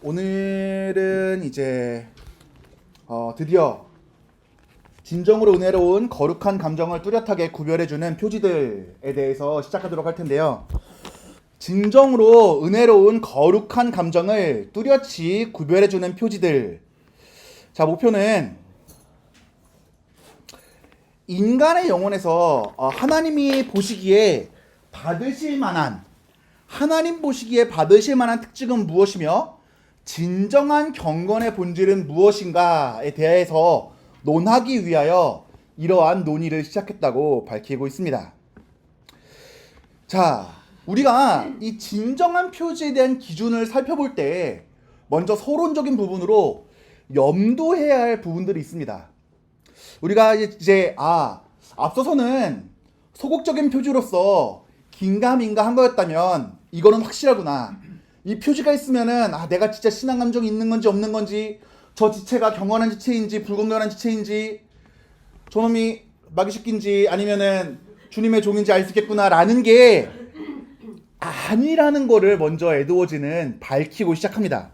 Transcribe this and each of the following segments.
오늘은 이제 드디어 진정으로 은혜로운 거룩한 감정을 뚜렷하게 구별해주는 표지들에 대해서 시작하도록 할 텐데요. 진정으로 은혜로운 거룩한 감정을 뚜렷이 구별해주는 표지들. 자, 목표는 인간의 영혼에서 하나님 보시기에 받으실 만한 특징은 무엇이며 진정한 경건의 본질은 무엇인가에 대해서 논하기 위하여 이러한 논의를 시작했다고 밝히고 있습니다. 자, 우리가 이 진정한 표지에 대한 기준을 살펴볼 때 먼저 서론적인 부분으로 염두해야 할 부분들이 있습니다. 우리가 이제 앞서서는 소극적인 표지로서 긴가민가 한 거였다면 이거는 확실하구나. 이 표지가 있으면은 내가 진짜 신앙 감정이 있는 건지 없는 건지, 저 지체가 경건한 지체인지 불경건한 지체인지, 저놈이 마귀 새끼인지 아니면은 주님의 종인지 알 수 있겠구나라는 게 아니라는 거를 먼저 에드워즈는 밝히고 시작합니다.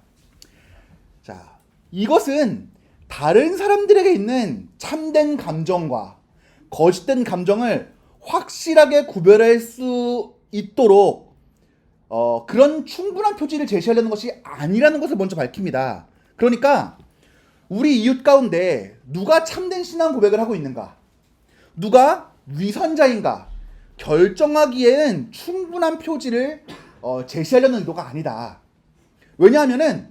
자, 이것은 다른 사람들에게 있는 참된 감정과 거짓된 감정을 확실하게 구별할 수 있도록 그런 충분한 표지를 제시하려는 것이 아니라는 것을 먼저 밝힙니다. 그러니까 우리 이웃 가운데 누가 참된 신앙 고백을 하고 있는가, 누가 위선자인가 결정하기에는 충분한 표지를 제시하려는 의도가 아니다. 왜냐하면은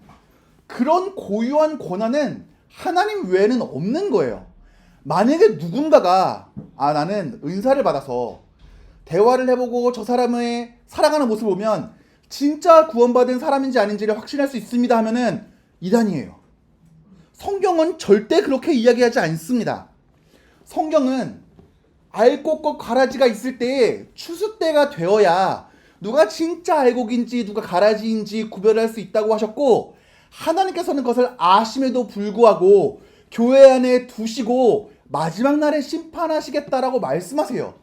그런 고유한 권한은 하나님 외에는 없는 거예요. 만약에 누군가가 나는 은사를 받아서 대화를 해보고 저 사람의 살아가는 모습을 보면 진짜 구원받은 사람인지 아닌지를 확신할 수 있습니다 하면은 이단이에요. 성경은 절대 그렇게 이야기하지 않습니다. 성경은 알곡 가라지가 있을 때에 추수때가 되어야 누가 진짜 알곡인지 누가 가라지인지 구별할 수 있다고 하셨고, 하나님께서는 그것을 아심에도 불구하고 교회 안에 두시고 마지막 날에 심판하시겠다라고 말씀하세요.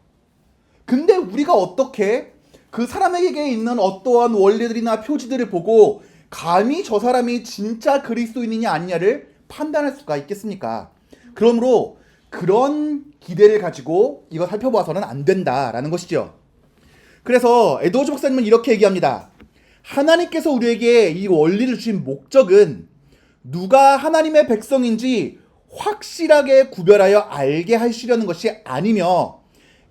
근데 우리가 어떻게 그 사람에게 있는 어떠한 원리들이나 표지들을 보고 감히 저 사람이 진짜 그리스도인이냐 아니냐를 판단할 수가 있겠습니까? 그러므로 그런 기대를 가지고 이거 살펴봐서는 안 된다라는 것이죠. 그래서 에드워즈 목사님은 이렇게 얘기합니다. 하나님께서 우리에게 이 원리를 주신 목적은 누가 하나님의 백성인지 확실하게 구별하여 알게 하시려는 것이 아니며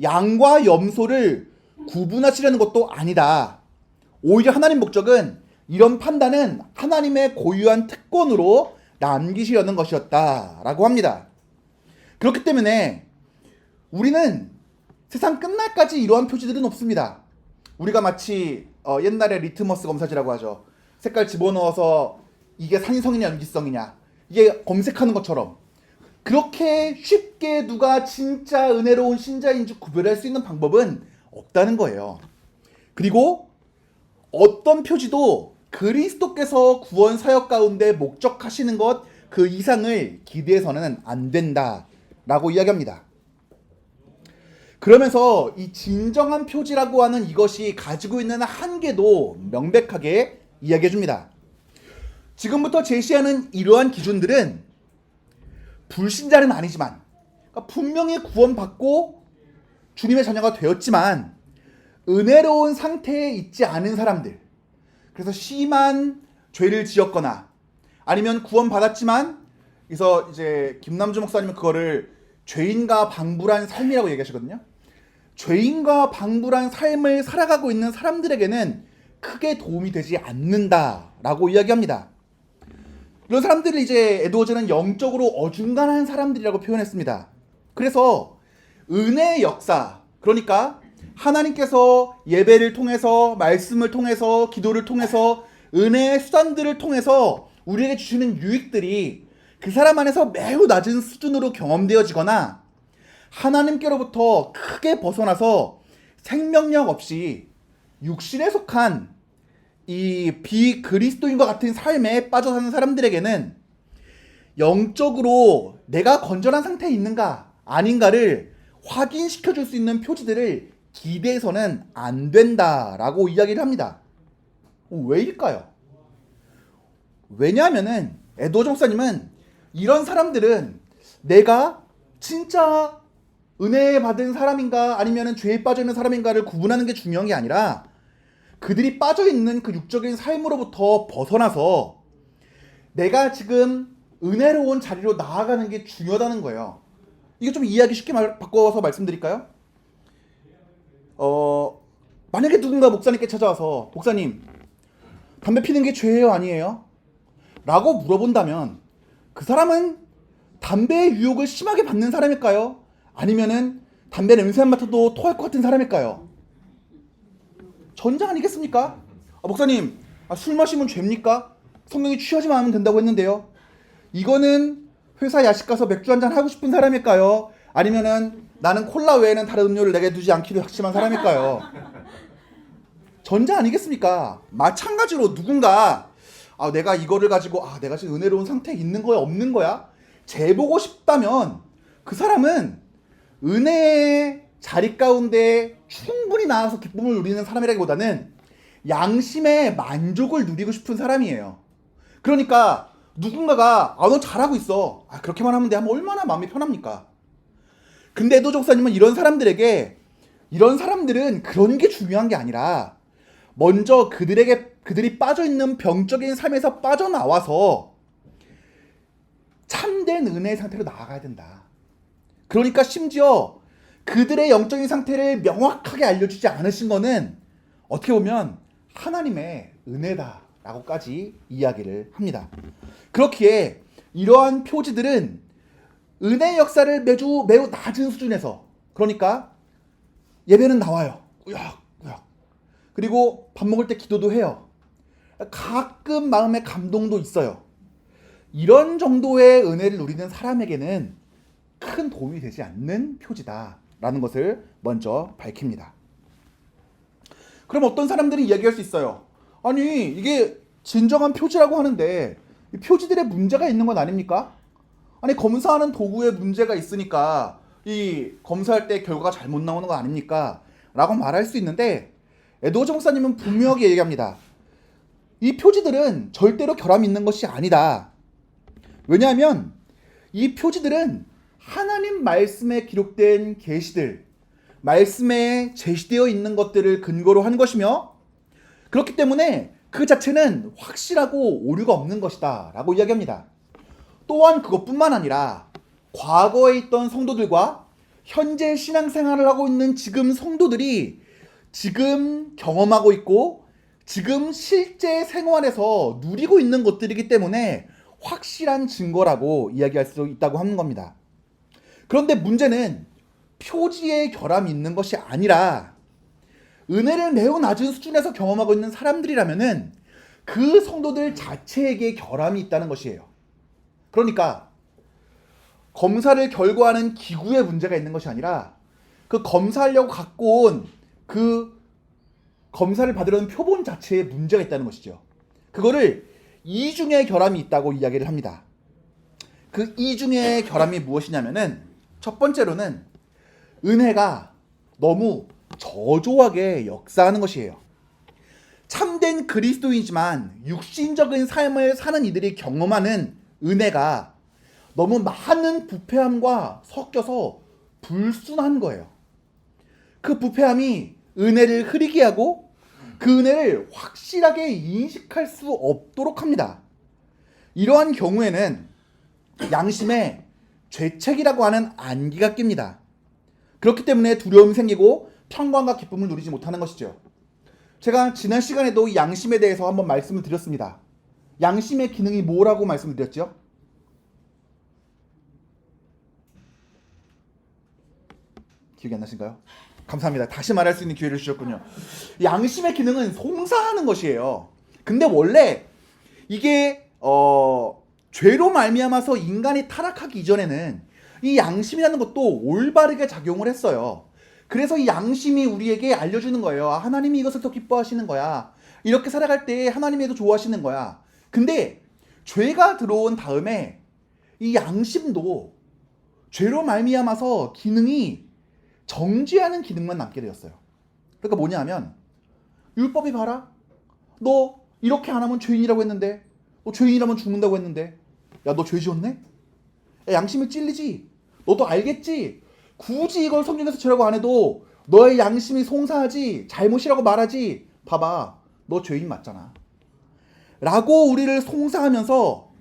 양과 염소를 구분하시려는 것도 아니다. 오히려 하나님 목적은 이런 판단은 하나님의 고유한 특권으로 남기시려는 것이었다라고 합니다. 그렇기 때문에 우리는 세상 끝날까지 이러한 표지들은 없습니다. 우리가 마치 옛날에 리트머스 검사지라고 하죠. 색깔 집어넣어서 이게 산성이냐 유기성이냐 이게 검색하는 것처럼 그렇게 쉽게 누가 진짜 은혜로운 신자인지 구별할 수 있는 방법은 없다는 거예요. 그리고 어떤 표지도 그리스도께서 구원 사역 가운데 목적하시는 것 그 이상을 기대해서는 안 된다라고 이야기합니다. 그러면서 이 진정한 표지라고 하는 이것이 가지고 있는 한계도 명백하게 이야기해 줍니다. 지금부터 제시하는 이러한 기준들은 불신자는 아니지만, 그러니까 분명히 구원받고 주님의 자녀가 되었지만 은혜로운 상태에 있지 않은 사람들, 그래서 심한 죄를 지었거나 아니면 구원받았지만, 그래서 이제 김남주 목사님은 그거를 죄인과 방불한 삶이라고 얘기하시거든요. 죄인과 방불한 삶을 살아가고 있는 사람들에게는 크게 도움이 되지 않는다라고 이야기합니다. 이런 사람들을 이제 에드워즈는 영적으로 어중간한 사람들이라고 표현했습니다. 그래서 은혜의 역사, 그러니까 하나님께서 예배를 통해서, 말씀을 통해서, 기도를 통해서, 은혜의 수단들을 통해서 우리에게 주시는 유익들이 그 사람 안에서 매우 낮은 수준으로 경험되어지거나 하나님께로부터 크게 벗어나서 생명력 없이 육신에 속한 이 비그리스도인과 같은 삶에 빠져 사는 사람들에게는 영적으로 내가 건전한 상태에 있는가 아닌가를 확인시켜 줄 수 있는 표지들을 기대해서는 안 된다라고 이야기를 합니다. 왜일까요? 왜냐하면은 에드워즈 목사님은 이런 사람들은 내가 진짜 은혜 받은 사람인가 아니면은 죄에 빠져 있는 사람인가를 구분하는 게 중요한 게 아니라 그들이 빠져 있는 그 육적인 삶으로부터 벗어나서 내가 지금 은혜로운 자리로 나아가는 게 중요하다는 거예요. 이거 좀 이해하기 쉽게 바꿔서 말씀드릴까요? 만약에 누군가 목사님께 찾아와서 목사님, 담배 피는 게 죄예요, 아니에요? 라고 물어본다면 그 사람은 담배의 유혹을 심하게 받는 사람일까요? 아니면은 담배 냄새만 맡아도 토할 것 같은 사람일까요? 전자 아니겠습니까? 목사님, 술 마시면 죄입니까? 성령이 취하지만 하면 된다고 했는데요. 이거는 회사 야식 가서 맥주 한잔 하고 싶은 사람일까요? 아니면은 나는 콜라 외에는 다른 음료를 내게 두지 않기로 확신한 사람일까요? 전자 아니겠습니까? 마찬가지로 누군가 내가 이거를 가지고 내가 지금 은혜로운 상태에 있는 거야 없는 거야? 재보고 싶다면 그 사람은 은혜의 자리 가운데 충분히 나와서 기쁨을 누리는 사람이라기보다는 양심의 만족을 누리고 싶은 사람이에요. 그러니까 누군가가 너 잘하고 있어. 그렇게만 하면 돼 하면 얼마나 마음이 편합니까? 근데 에드워즈 목사님은 이런 사람들은 그런 게 중요한 게 아니라 먼저 그들이 빠져있는 병적인 삶에서 빠져나와서 참된 은혜의 상태로 나아가야 된다. 그러니까 심지어 그들의 영적인 상태를 명확하게 알려주지 않으신 거는 어떻게 보면 하나님의 은혜다라고까지 이야기를 합니다. 그렇기에 이러한 표지들은 은혜의 역사를 매우 낮은 수준에서, 그러니까 예배는 나와요. 꾸역꾸역. 그리고 밥 먹을 때 기도도 해요. 가끔 마음에 감동도 있어요. 이런 정도의 은혜를 누리는 사람에게는 큰 도움이 되지 않는 표지다라는 것을 먼저 밝힙니다. 그럼 어떤 사람들이 이야기할 수 있어요. 아니, 이게 진정한 표지라고 하는데 이 표지들의 문제가 있는 건 아닙니까? 아니, 검사하는 도구에 문제가 있으니까 이 검사할 때 결과가 잘못 나오는 거 아닙니까? 라고 말할 수 있는데 에드워즈 목사님은 분명하게 얘기합니다. 이 표지들은 절대로 결함이 있는 것이 아니다. 왜냐하면 이 표지들은 하나님 말씀에 기록된 계시들, 말씀에 제시되어 있는 것들을 근거로 한 것이며 그렇기 때문에 그 자체는 확실하고 오류가 없는 것이다 라고 이야기합니다. 또한 그것뿐만 아니라 과거에 있던 성도들과 현재 신앙생활을 하고 있는 지금 성도들이 지금 경험하고 있고 지금 실제 생활에서 누리고 있는 것들이기 때문에 확실한 증거라고 이야기할 수 있다고 하는 겁니다. 그런데 문제는 표지에 결함이 있는 것이 아니라 은혜를 매우 낮은 수준에서 경험하고 있는 사람들이라면은 그 성도들 자체에게 결함이 있다는 것이에요. 그러니까 검사를 결과하는 기구에 문제가 있는 것이 아니라 그 검사하려고 갖고 온 그 검사를 받으려는 표본 자체에 문제가 있다는 것이죠. 그거를 이중의 결함이 있다고 이야기를 합니다. 그 이중의 결함이 무엇이냐면은 첫 번째로는 은혜가 너무 저조하게 역사하는 것이에요. 참된 그리스도이지만 육신적인 삶을 사는 이들이 경험하는 은혜가 너무 많은 부패함과 섞여서 불순한 거예요. 그 부패함이 은혜를 흐리게 하고 그 은혜를 확실하게 인식할 수 없도록 합니다. 이러한 경우에는 양심에 죄책이라고 하는 안기가 낍니다. 그렇기 때문에 두려움이 생기고 평강과 기쁨을 누리지 못하는 것이죠. 제가 지난 시간에도 이 양심에 대해서 한번 말씀을 드렸습니다. 양심의 기능이 뭐라고 말씀을 드렸죠? 기억이 안 나신가요? 감사합니다. 다시 말할 수 있는 기회를 주셨군요. 양심의 기능은 송사하는 것이에요. 근데 원래 이게 죄로 말미암아서 인간이 타락하기 이전에는 이 양심이라는 것도 올바르게 작용을 했어요. 그래서 이 양심이 우리에게 알려주는 거예요. 하나님이 이것을 더 기뻐하시는 거야. 이렇게 살아갈 때 하나님이 더 좋아하시는 거야. 근데 죄가 들어온 다음에 이 양심도 죄로 말미암아서 기능이 정죄하는 기능만 남게 되었어요. 그러니까 뭐냐 하면 율법이 봐라. 너 이렇게 안 하면 죄인이라고 했는데 죄인이라면 죽는다고 했는데. 야, 너 죄 지었네? 야, 양심이 찔리지? 너도 알겠지? 굳이 이걸 성경에서 죄라고 안 해도 너의 양심이 송사하지, 잘못이라고 말하지. 봐봐, 너 죄인 맞잖아. 라고 우리를 송사하면서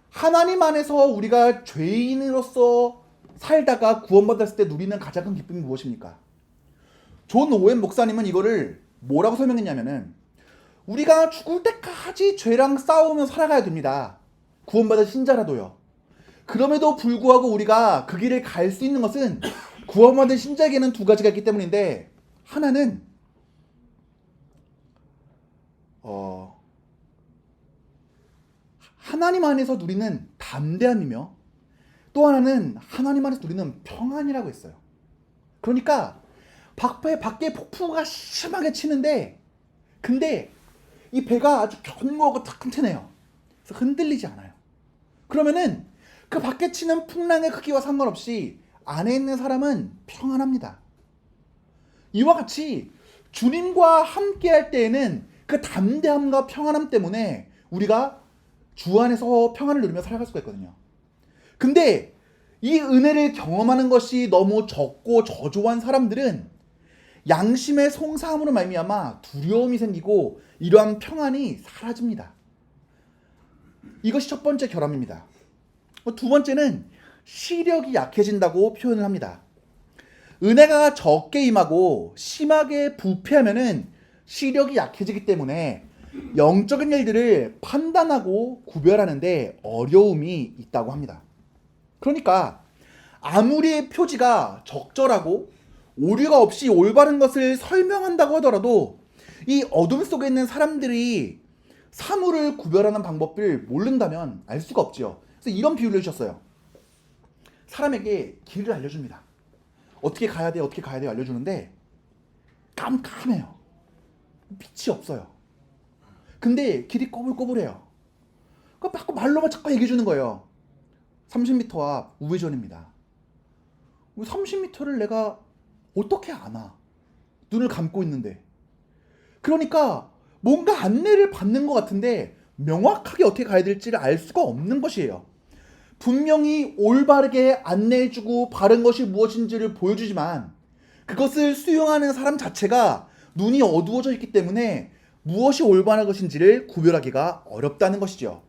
하나님 안에서 우리가 죄인으로서 살다가 구원받았을 때 누리는 가장 큰 기쁨이 무엇입니까? 존 오웬 목사님은 이거를 뭐라고 설명했냐면은, 우리가 죽을 때까지 죄랑 싸우며 살아가야 됩니다. 구원받은 신자라도요. 그럼에도 불구하고 우리가 그 길을 갈 수 있는 것은 구원받은 신자에게는 두 가지가 있기 때문인데, 하나는 하나님 안에서 누리는 담대함이며, 또 하나는 하나님 안에서 누리는 평안이라고 했어요. 그러니까 밖에 폭풍우가 심하게 치는데, 근데 이 배가 아주 견고하고 튼튼해요. 그래서 흔들리지 않아요. 그러면은 그 밖에 치는 풍랑의 크기와 상관없이 안에 있는 사람은 평안합니다. 이와 같이 주님과 함께 할 때에는 그 담대함과 평안함 때문에 우리가 주 안에서 평안을 누리며 살아갈 수가 있거든요. 근데 이 은혜를 경험하는 것이 너무 적고 저조한 사람들은 양심의 송사함으로 말미암아 두려움이 생기고 이러한 평안이 사라집니다. 이것이 첫 번째 결함입니다. 두 번째는 시력이 약해진다고 표현을 합니다. 은혜가 적게 임하고 심하게 부패하면은 시력이 약해지기 때문에 영적인 일들을 판단하고 구별하는데 어려움이 있다고 합니다. 그러니까 아무리 표지가 적절하고 오류가 없이 올바른 것을 설명한다고 하더라도 이 어둠 속에 있는 사람들이 사물을 구별하는 방법을 모른다면 알 수가 없지요. 그래서 이런 비유를 해주셨어요. 사람에게 길을 알려줍니다. 어떻게 가야 돼, 어떻게 가야 돼 알려주는데 깜깜해요. 빛이 없어요. 근데 길이 꼬불꼬불해요. 그러니까 말로만 자꾸 얘기해주는 거예요. 30m 앞 우회전입니다. 30m를 내가 어떻게 아나? 눈을 감고 있는데. 그러니까 뭔가 안내를 받는 것 같은데 명확하게 어떻게 가야 될지를 알 수가 없는 것이에요. 분명히 올바르게 안내해주고 바른 것이 무엇인지를 보여주지만 그것을 수용하는 사람 자체가 눈이 어두워져 있기 때문에 무엇이 올바른 것인지를 구별하기가 어렵다는 것이죠.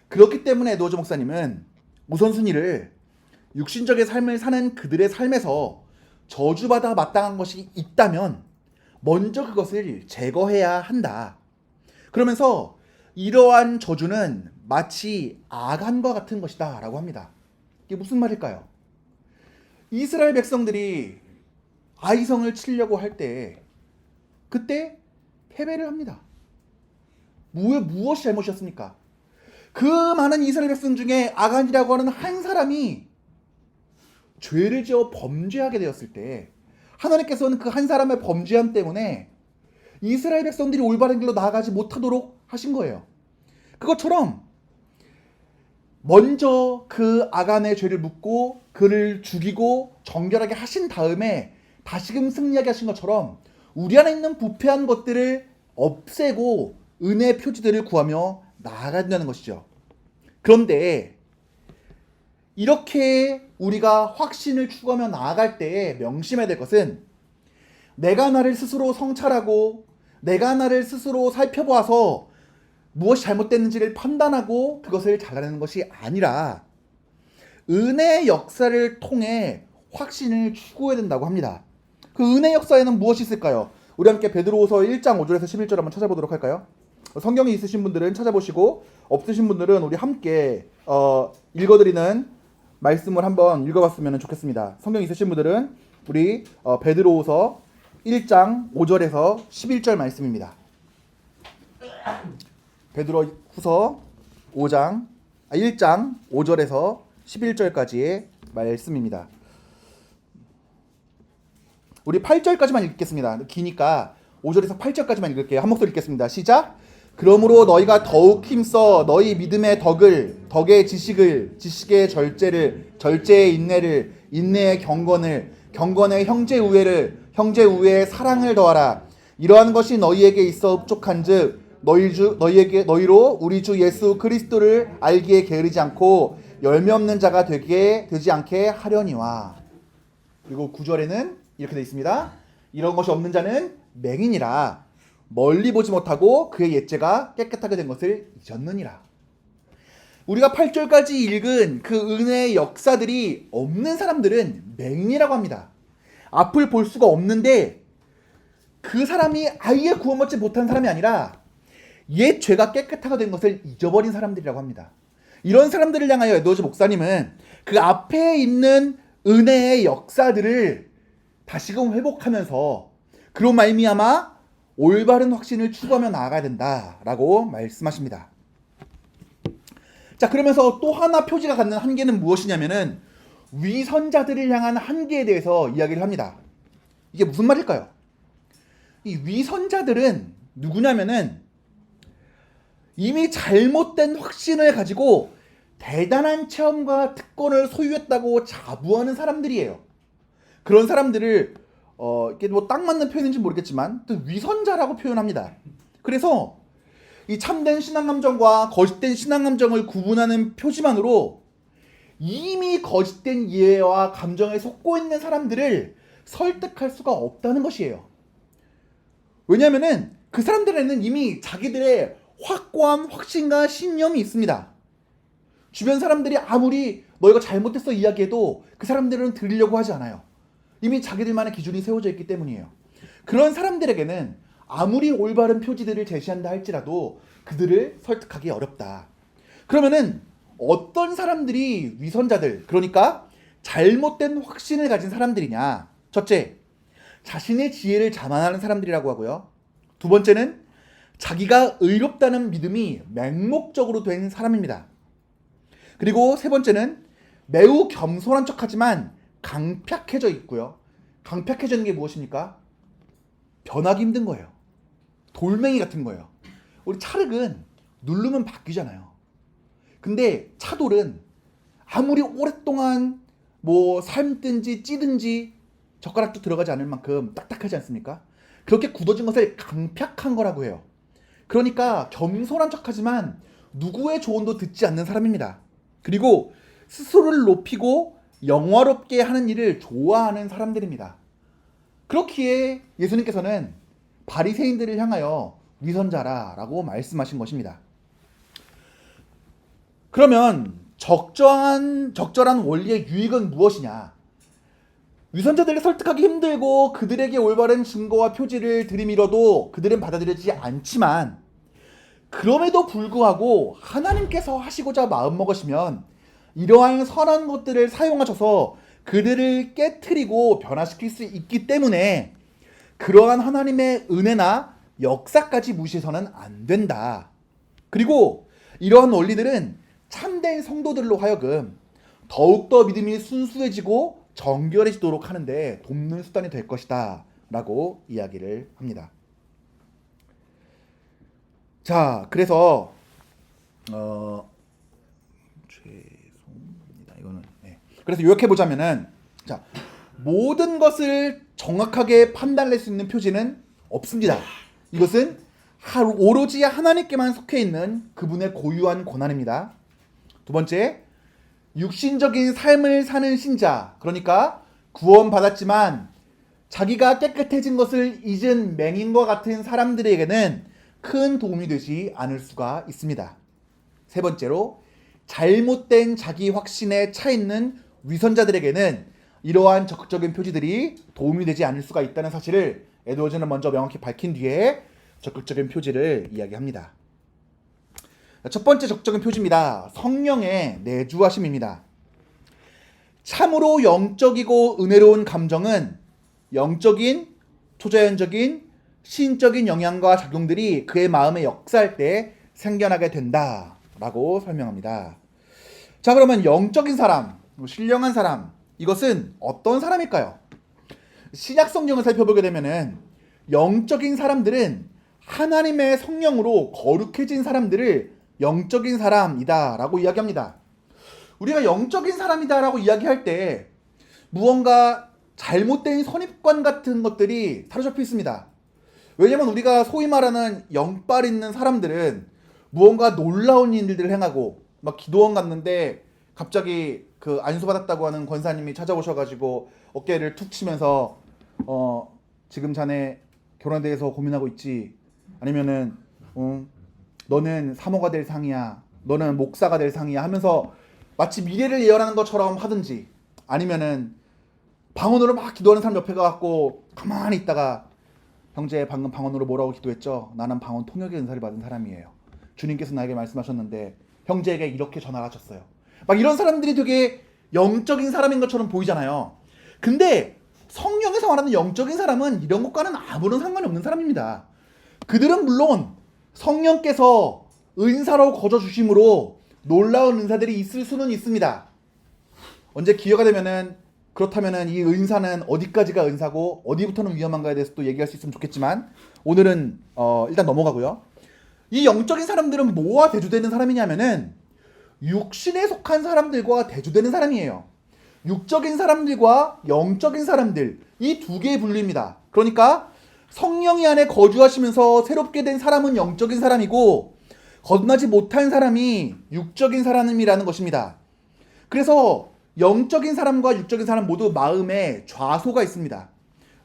그렇기 때문에 에드워즈 목사님은 우선순위를 육신적인 삶을 사는 그들의 삶에서 저주받아 마땅한 것이 있다면 먼저 그것을 제거해야 한다. 그러면서 이러한 저주는 마치 악한과 같은 것이다 라고 합니다. 이게 무슨 말일까요? 이스라엘 백성들이 아이성을 치려고 할 때 그때 패배를 합니다. 무엇이 잘못이었습니까? 그 많은 이스라엘 백성 중에 아간이라고 하는 한 사람이 죄를 지어 범죄하게 되었을 때 하나님께서는 그 한 사람의 범죄함 때문에 이스라엘 백성들이 올바른 길로 나아가지 못하도록 하신 거예요. 그것처럼 먼저 그 아간의 죄를 묻고 그를 죽이고 정결하게 하신 다음에 다시금 승리하게 하신 것처럼 우리 안에 있는 부패한 것들을 없애고 은혜의 표지들을 구하며 나아가야 된다는 것이죠. 그런데 이렇게 우리가 확신을 추구하며 나아갈 때에 명심해야 될 것은 내가 나를 스스로 성찰하고 내가 나를 스스로 살펴보아서 무엇이 잘못됐는지를 판단하고 그것을 잘라내는 것이 아니라 은혜의 역사를 통해 확신을 추구해야 된다고 합니다. 그 은혜의 역사에는 무엇이 있을까요? 우리 함께 베드로후서 1장 5절에서 11절 한번 찾아보도록 할까요? 성경이 있으신 분들은 찾아보시고 없으신 분들은 우리 함께 읽어드리는 말씀을 한번 읽어봤으면 좋겠습니다. 성경 있으신 분들은 우리 베드로후서 1장 5절에서 11절 말씀입니다. 베드로후서 1장 5절에서 11절까지의 말씀입니다. 우리 8절까지만 읽겠습니다. 기니까 5절에서 8절까지만 읽을게요. 한 목소리 읽겠습니다. 시작! 그러므로 너희가 더욱 힘써 너희 믿음의 덕의 지식을, 지식의 절제를, 절제의 인내를, 인내의 경건을, 경건의 형제 우애를, 형제 우애의 사랑을 더하라. 이러한 것이 너희에게 있어 흡족한즉 너희로 우리 주 예수 그리스도를 알기에 게으르지 않고 열매 없는 자가 되지 않게 하려니와. 그리고 9절에는 이렇게 되어 있습니다. 이런 것이 없는 자는 맹인이라 멀리 보지 못하고 그의 옛죄가 깨끗하게 된 것을 잊었느니라. 우리가 8절까지 읽은 그 은혜의 역사들이 없는 사람들은 맹인이라고 합니다. 앞을 볼 수가 없는데 그 사람이 아예 구원받지 못한 사람이 아니라 옛 죄가 깨끗하게 된 것을 잊어버린 사람들이라고 합니다. 이런 사람들을 향하여 에드워즈 목사님은 그 앞에 있는 은혜의 역사들을 다시금 회복하면서 그로 말미암아 올바른 확신을 추구하며 나아가야 된다라고 말씀하십니다. 자, 그러면서 또 하나 표지가 갖는 한계는 무엇이냐면은 위선자들을 향한 한계에 대해서 이야기를 합니다. 이게 무슨 말일까요? 이 위선자들은 누구냐면은 이미 잘못된 확신을 가지고 대단한 체험과 특권을 소유했다고 자부하는 사람들이에요. 그런 사람들을 이게 뭐 딱 맞는 표현인지 모르겠지만 또 위선자라고 표현합니다. 그래서 이 참된 신앙감정과 거짓된 신앙감정을 구분하는 표지만으로 이미 거짓된 이해와 감정에 속고 있는 사람들을 설득할 수가 없다는 것이에요. 왜냐하면은 그 사람들에는 이미 자기들의 확고한 확신과 신념이 있습니다. 주변 사람들이 아무리 너희가 잘못했어 이야기해도 그 사람들은 들으려고 하지 않아요. 이미 자기들만의 기준이 세워져 있기 때문이에요. 그런 사람들에게는 아무리 올바른 표지들을 제시한다 할지라도 그들을 설득하기 어렵다. 그러면은 어떤 사람들이 위선자들, 그러니까 잘못된 확신을 가진 사람들이냐? 첫째, 자신의 지혜를 자만하는 사람들이라고 하고요. 두 번째는 자기가 의롭다는 믿음이 맹목적으로 된 사람입니다. 그리고 세 번째는 매우 겸손한 척하지만 강팍해져 있고요. 강팍해지는 게 무엇입니까? 변하기 힘든 거예요. 돌멩이 같은 거예요. 우리 찰흙은 누르면 바뀌잖아요. 근데 차돌은 아무리 오랫동안 뭐 삶든지 찌든지 젓가락도 들어가지 않을 만큼 딱딱하지 않습니까? 그렇게 굳어진 것을 강팍한 거라고 해요. 그러니까 겸손한 척하지만 누구의 조언도 듣지 않는 사람입니다. 그리고 스스로를 높이고 영화롭게 하는 일을 좋아하는 사람들입니다. 그렇기에 예수님께서는 바리새인들을 향하여 위선자라라고 말씀하신 것입니다. 그러면 적절한 원리의 유익은 무엇이냐? 위선자들을 설득하기 힘들고 그들에게 올바른 증거와 표지를 들이밀어도 그들은 받아들여지지 않지만 그럼에도 불구하고 하나님께서 하시고자 마음먹으시면 이러한 선한 것들을 사용하셔서 그들을 깨트리고 변화시킬 수 있기 때문에 그러한 하나님의 은혜나 역사까지 무시해서는 안 된다. 그리고 이러한 원리들은 참된 성도들로 하여금 더욱더 믿음이 순수해지고 정결해지도록 하는데 돕는 수단이 될 것이다 라고 이야기를 합니다. 자, 그래서 죄송합니다. 이거는 그래서 요약해 보자면은, 자, 모든 것을 정확하게 판단할 수 있는 표지는 없습니다. 이것은 오로지 하나님께만 속해 있는 그분의 고유한 권한입니다. 두 번째, 육신적인 삶을 사는 신자, 그러니까 구원받았지만 자기가 깨끗해진 것을 잊은 맹인과 같은 사람들에게는 큰 도움이 되지 않을 수가 있습니다. 세 번째로, 잘못된 자기 확신에 차 있는 위선자들에게는 이러한 적극적인 표지들이 도움이 되지 않을 수가 있다는 사실을 에드워즈는 먼저 명확히 밝힌 뒤에 적극적인 표지를 이야기합니다. 첫 번째 적극적인 표지입니다. 성령의 내주하심입니다. 참으로 영적이고 은혜로운 감정은 영적인, 초자연적인, 신적인 영향과 작용들이 그의 마음에 역사할 때 생겨나게 된다라고 설명합니다. 자, 그러면 영적인 사람, 신령한 사람, 이것은 어떤 사람일까요? 신약 성경을 살펴보게 되면은 영적인 사람들은 하나님의 성령으로 거룩해진 사람들을 영적인 사람이다 라고 이야기합니다. 우리가 영적인 사람이다 라고 이야기할 때 무언가 잘못된 선입관 같은 것들이 사로잡혀 있습니다. 왜냐면 우리가 소위 말하는 영빨 있는 사람들은 무언가 놀라운 일들을 행하고 막 기도원 갔는데 갑자기 그 안수받았다고 하는 권사님이 찾아오셔가지고 어깨를 툭 치면서 지금 자네 결혼에 대해서 고민하고 있지? 아니면은 너는 사모가 될 상이야, 너는 목사가 될 상이야 하면서 마치 미래를 예언하는 것처럼 하든지, 아니면은 방언으로 막 기도하는 사람 옆에 가갖고 가만히 있다가 형제 방금 방언으로 뭐라고 기도했죠? 나는 방언 통역의 은사를 받은 사람이에요. 주님께서 나에게 말씀하셨는데 형제에게 이렇게 전화를 하셨어요. 막 이런 사람들이 되게 영적인 사람인 것처럼 보이잖아요. 근데 성령에서 말하는 영적인 사람은 이런 것과는 아무런 상관이 없는 사람입니다. 그들은 물론 성령께서 은사로 거저주심으로 놀라운 은사들이 있을 수는 있습니다. 언제 기회가 되면은 그렇다면은 이 은사는 어디까지가 은사고 어디부터는 위험한가에 대해서 또 얘기할 수 있으면 좋겠지만 오늘은 일단 넘어가고요. 이 영적인 사람들은 뭐와 대조되는 사람이냐면은 육신에 속한 사람들과 대조되는 사람이에요. 육적인 사람들과 영적인 사람들, 이 두 개의 분류입니다. 그러니까 성령이 안에 거주하시면서 새롭게 된 사람은 영적인 사람이고 거듭나지 못한 사람이 육적인 사람이라는 것입니다. 그래서 영적인 사람과 육적인 사람 모두 마음에 좌소가 있습니다.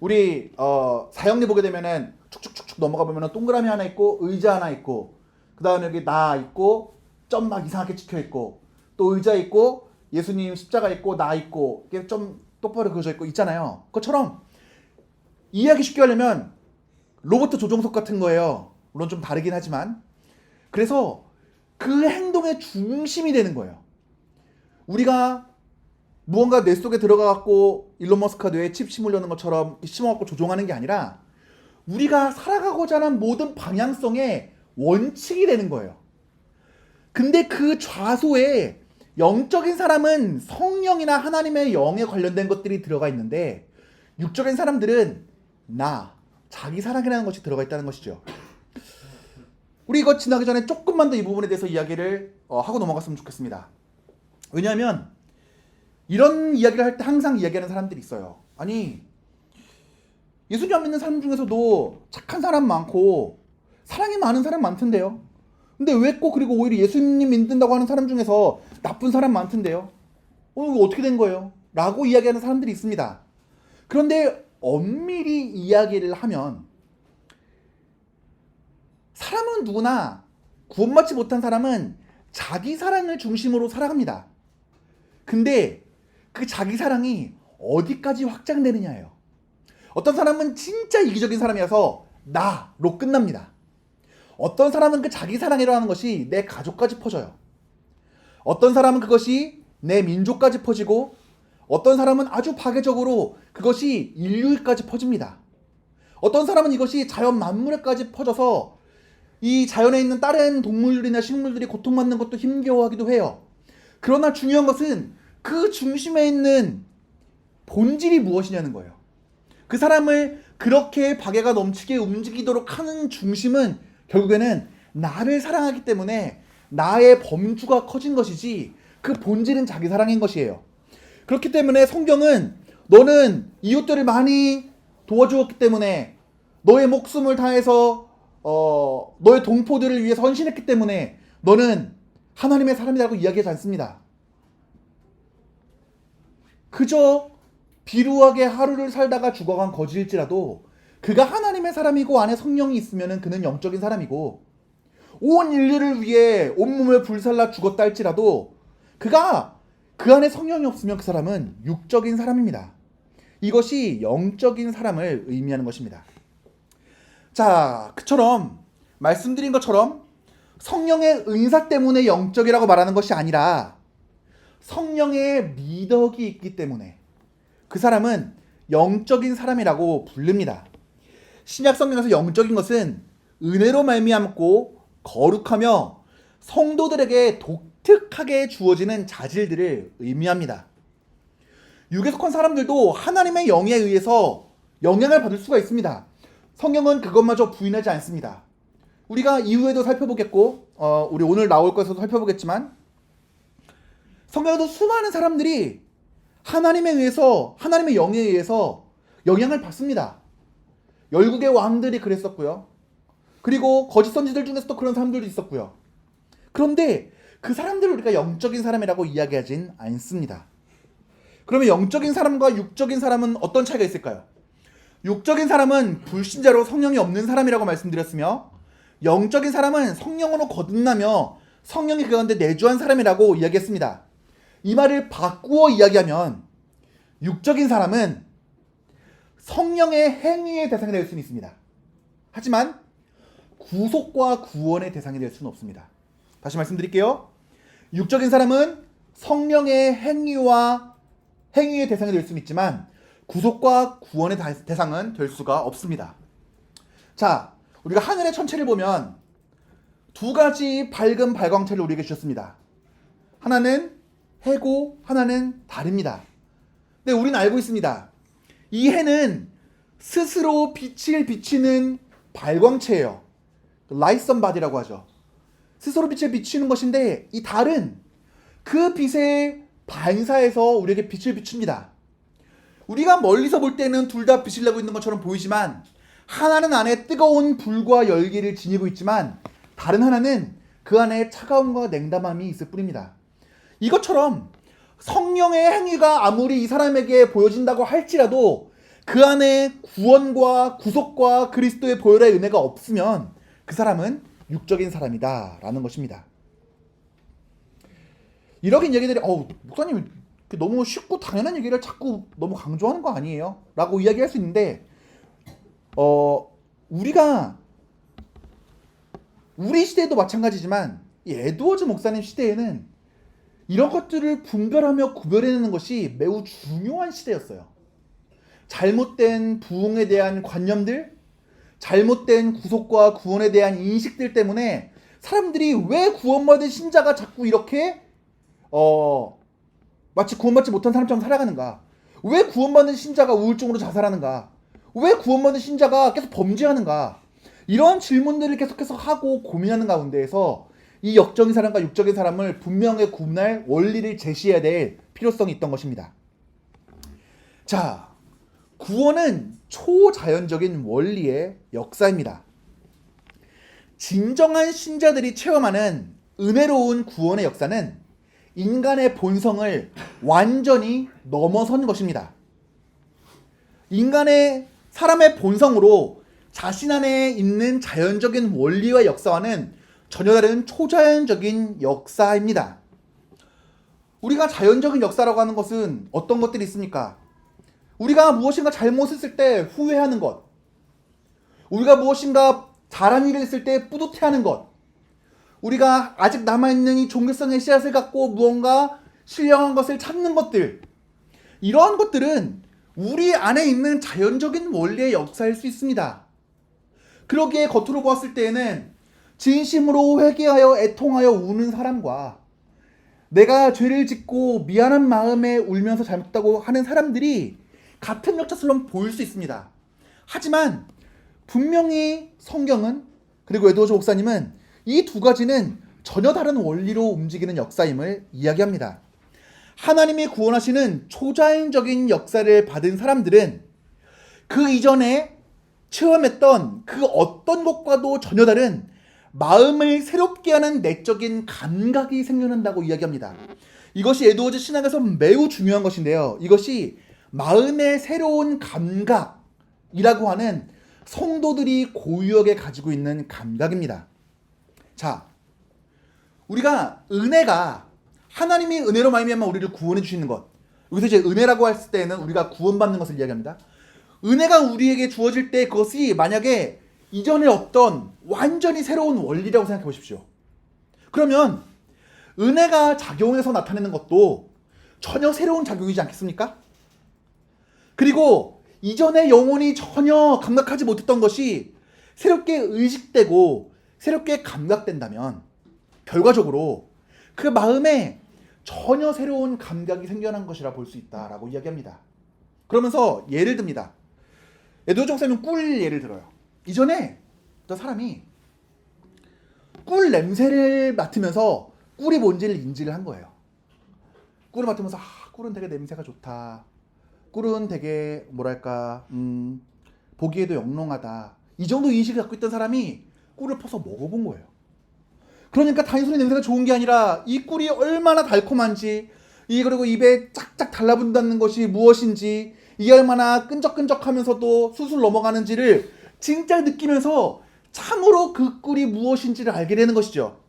우리 사형리 보게 되면은 축축축축 넘어가 보면은 동그라미 하나 있고 의자 하나 있고 그 다음에 여기 나 있고 점 막 이상하게 찍혀 있고 또 의자 있고 예수님 십자가 있고 나 있고 이게 좀 똑바로 그려져 있고 있잖아요. 그것처럼 이해하기 쉽게 하려면 로봇 조종석 같은 거예요. 물론 좀 다르긴 하지만. 그래서 그 행동의 중심이 되는 거예요. 우리가 무언가 뇌 속에 들어가갖고 일론 머스크가 뇌에 칩 심으려는 것처럼 심어갖고 조종하는 게 아니라 우리가 살아가고자 하는 모든 방향성의 원칙이 되는 거예요. 근데 그 좌소에 영적인 사람은 성령이나 하나님의 영에 관련된 것들이 들어가 있는데 육적인 사람들은 자기 사랑이라는 것이 들어가 있다는 것이죠. 우리 이거 지나기 전에 조금만 더 이 부분에 대해서 이야기를 하고 넘어갔으면 좋겠습니다. 왜냐하면 이런 이야기를 할 때 항상 이야기하는 사람들이 있어요. 아니 예수님 안 믿는 사람 중에서도 착한 사람 많고 사랑이 많은 사람 많던데요. 근데 왜 꼭 그리고 오히려 예수님 믿는다고 하는 사람 중에서 나쁜 사람 많던데요. 이거 어떻게 된 거예요? 라고 이야기하는 사람들이 있습니다. 그런데 엄밀히 이야기를 하면 사람은 누구나 구원받지 못한 사람은 자기 사랑을 중심으로 살아갑니다. 근데 그 자기 사랑이 어디까지 확장되느냐예요. 어떤 사람은 진짜 이기적인 사람이어서 나로 끝납니다. 어떤 사람은 그 자기 사랑이라고 하는 것이 내 가족까지 퍼져요. 어떤 사람은 그것이 내 민족까지 퍼지고 어떤 사람은 아주 파괴적으로 그것이 인류까지 퍼집니다. 어떤 사람은 이것이 자연 만물에까지 퍼져서 이 자연에 있는 다른 동물들이나 식물들이 고통받는 것도 힘겨워하기도 해요. 그러나 중요한 것은 그 중심에 있는 본질이 무엇이냐는 거예요. 그 사람을 그렇게 박애가 넘치게 움직이도록 하는 중심은 결국에는 나를 사랑하기 때문에 나의 범주가 커진 것이지 그 본질은 자기 사랑인 것이에요. 그렇기 때문에 성경은 너는 이웃들을 많이 도와주었기 때문에 너의 목숨을 다해서 너의 동포들을 위해 헌신했기 때문에 너는 하나님의 사람이라고 이야기하지 않습니다. 그저 비루하게 하루를 살다가 죽어간 거지일지라도 그가 하나님의 사람이고 안에 성령이 있으면 그는 영적인 사람이고 온 인류를 위해 온몸을 불살라 죽었다 할지라도 그가 그 안에 성령이 없으면 그 사람은 육적인 사람입니다. 이것이 영적인 사람을 의미하는 것입니다. 자, 그처럼 말씀드린 것처럼 성령의 은사 때문에 영적이라고 말하는 것이 아니라 성령의 미덕이 있기 때문에 그 사람은 영적인 사람이라고 부릅니다. 신약 성경에서 영적인 것은 은혜로 말미암고 거룩하며 성도들에게 독특하게 주어지는 자질들을 의미합니다. 육에 속한 사람들도 하나님의 영에 의해서 영향을 받을 수가 있습니다. 성경은 그것마저 부인하지 않습니다. 우리가 이후에도 살펴보겠고 우리 오늘 나올 것에서도 살펴보겠지만 성경에도 수많은 사람들이 하나님에 의해서 하나님의 영에 의해서 영향을 받습니다. 열국의 왕들이 그랬었고요. 그리고 거짓 선지들 중에서도 그런 사람들도 있었고요. 그런데 그 사람들을 우리가 영적인 사람이라고 이야기하진 않습니다. 그러면 영적인 사람과 육적인 사람은 어떤 차이가 있을까요? 육적인 사람은 불신자로 성령이 없는 사람이라고 말씀드렸으며, 영적인 사람은 성령으로 거듭나며 성령이 그 가운데 내주한 사람이라고 이야기했습니다. 이 말을 바꾸어 이야기하면 육적인 사람은 성령의 행위의 대상이 될 수는 있습니다. 하지만 구속과 구원의 대상이 될 수는 없습니다. 다시 말씀드릴게요. 육적인 사람은 성령의 행위의 대상이 될 수는 있지만 구속과 구원의 대상은 될 수가 없습니다. 자, 우리가 하늘의 천체를 보면 두 가지 밝은 발광체를 우리에게 주셨습니다. 하나는 해고, 하나는 달입니다. 근데 우리는 알고 있습니다. 이 해는 스스로 빛을 비치는 발광체예요. 라이선 바디라고 하죠. 스스로 빛을 비추는 것인데, 이 달은 그 빛에 반사해서 우리에게 빛을 비춥니다. 우리가 멀리서 볼 때는 둘 다 빛을 내고 있는 것처럼 보이지만, 하나는 안에 뜨거운 불과 열기를 지니고 있지만 다른 하나는 그 안에 차가움과 냉담함이 있을 뿐입니다. 이것처럼 성령의 행위가 아무리 이 사람에게 보여진다고 할지라도 그 안에 구원과 구속과 그리스도의 보혈의 은혜가 없으면 그 사람은 육적인 사람이다 라는 것입니다. 이런 얘기들이 목사님 너무 쉽고 당연한 얘기를 자꾸 너무 강조하는 거 아니에요? 라고 이야기할 수 있는데, 우리가 우리 시대에도 마찬가지지만 이 에드워즈 목사님 시대에는 이런 것들을 분별하며 구별해내는 것이 매우 중요한 시대였어요. 잘못된 부흥에 대한 관념들, 잘못된 구속과 구원에 대한 인식들 때문에 사람들이 왜 구원받은 신자가 자꾸 이렇게 마치 구원받지 못한 사람처럼 살아가는가? 왜 구원받은 신자가 우울증으로 자살하는가? 왜 구원받은 신자가 계속 범죄하는가? 이런 질문들을 계속해서 하고 고민하는 가운데에서 이 영적인 사람과 육적인 사람을 분명히 구분할 원리를 제시해야 될 필요성이 있던 것입니다. 자, 구원은 초자연적인 원리의 역사입니다. 진정한 신자들이 체험하는 은혜로운 구원의 역사는 인간의 본성을 완전히 넘어선 것입니다. 사람의 본성으로 자신 안에 있는 자연적인 원리와 역사와는 전혀 다른 초자연적인 역사입니다. 우리가 자연적인 역사라고 하는 것은 어떤 것들이 있습니까? 우리가 무엇인가 잘못했을 때 후회하는 것, 우리가 무엇인가 잘한 일을 했을 때 뿌듯해하는 것, 우리가 아직 남아있는 이 종교성의 씨앗을 갖고 무언가 신령한 것을 찾는 것들, 이러한 것들은 우리 안에 있는 자연적인 원리의 역사일 수 있습니다. 그러기에 겉으로 보았을 때에는 진심으로 회개하여 애통하여 우는 사람과 내가 죄를 짓고 미안한 마음에 울면서 잘못했다고 하는 사람들이 같은 역사처럼 보일 수 있습니다. 하지만 분명히 성경은, 그리고 에드워즈 목사님은 이 두 가지는 전혀 다른 원리로 움직이는 역사임을 이야기합니다. 하나님이 구원하시는 초자연적인 역사를 받은 사람들은 그 이전에 체험했던 그 어떤 것과도 전혀 다른 마음을 새롭게 하는 내적인 감각이 생겨난다고 이야기합니다. 이것이 에드워즈 신학에서 매우 중요한 것인데요. 이것이 마음의 새로운 감각이라고 하는 성도들이 고유하게 가지고 있는 감각입니다. 자, 우리가 은혜가 하나님이 은혜로 말미암아 우리를 구원해 주시는 것, 여기서 이제 은혜라고 했을 때는 우리가 구원받는 것을 이야기합니다. 은혜가 우리에게 주어질 때 그것이 만약에 이전에 없던 완전히 새로운 원리라고 생각해 보십시오. 그러면 은혜가 작용해서 나타내는 것도 전혀 새로운 작용이지 않겠습니까? 그리고 이전에 영혼이 전혀 감각하지 못했던 것이 새롭게 의식되고 새롭게 감각된다면 결과적으로 그 마음에 전혀 새로운 감각이 생겨난 것이라 볼 수 있다라고 이야기합니다. 그러면서 예를 듭니다. 에드워즈 목사님은 꿀 예를 들어요. 이전에 어떤 사람이 꿀 냄새를 맡으면서 꿀이 뭔지를 인지를 한 거예요. 꿀을 맡으면서 꿀은 되게 냄새가 좋다. 꿀은 되게 뭐랄까 보기에도 영롱하다. 이 정도 인식을 갖고 있던 사람이 꿀을 퍼서 먹어본 거예요. 그러니까 단순히 냄새가 좋은 게 아니라 이 꿀이 얼마나 달콤한지, 그리고 입에 쫙쫙 달라붙는 것이 무엇인지, 이게 얼마나 끈적끈적하면서도 술술 넘어가는지를 진짜 느끼면서 참으로 그 꿀이 무엇인지를 알게 되는 것이죠.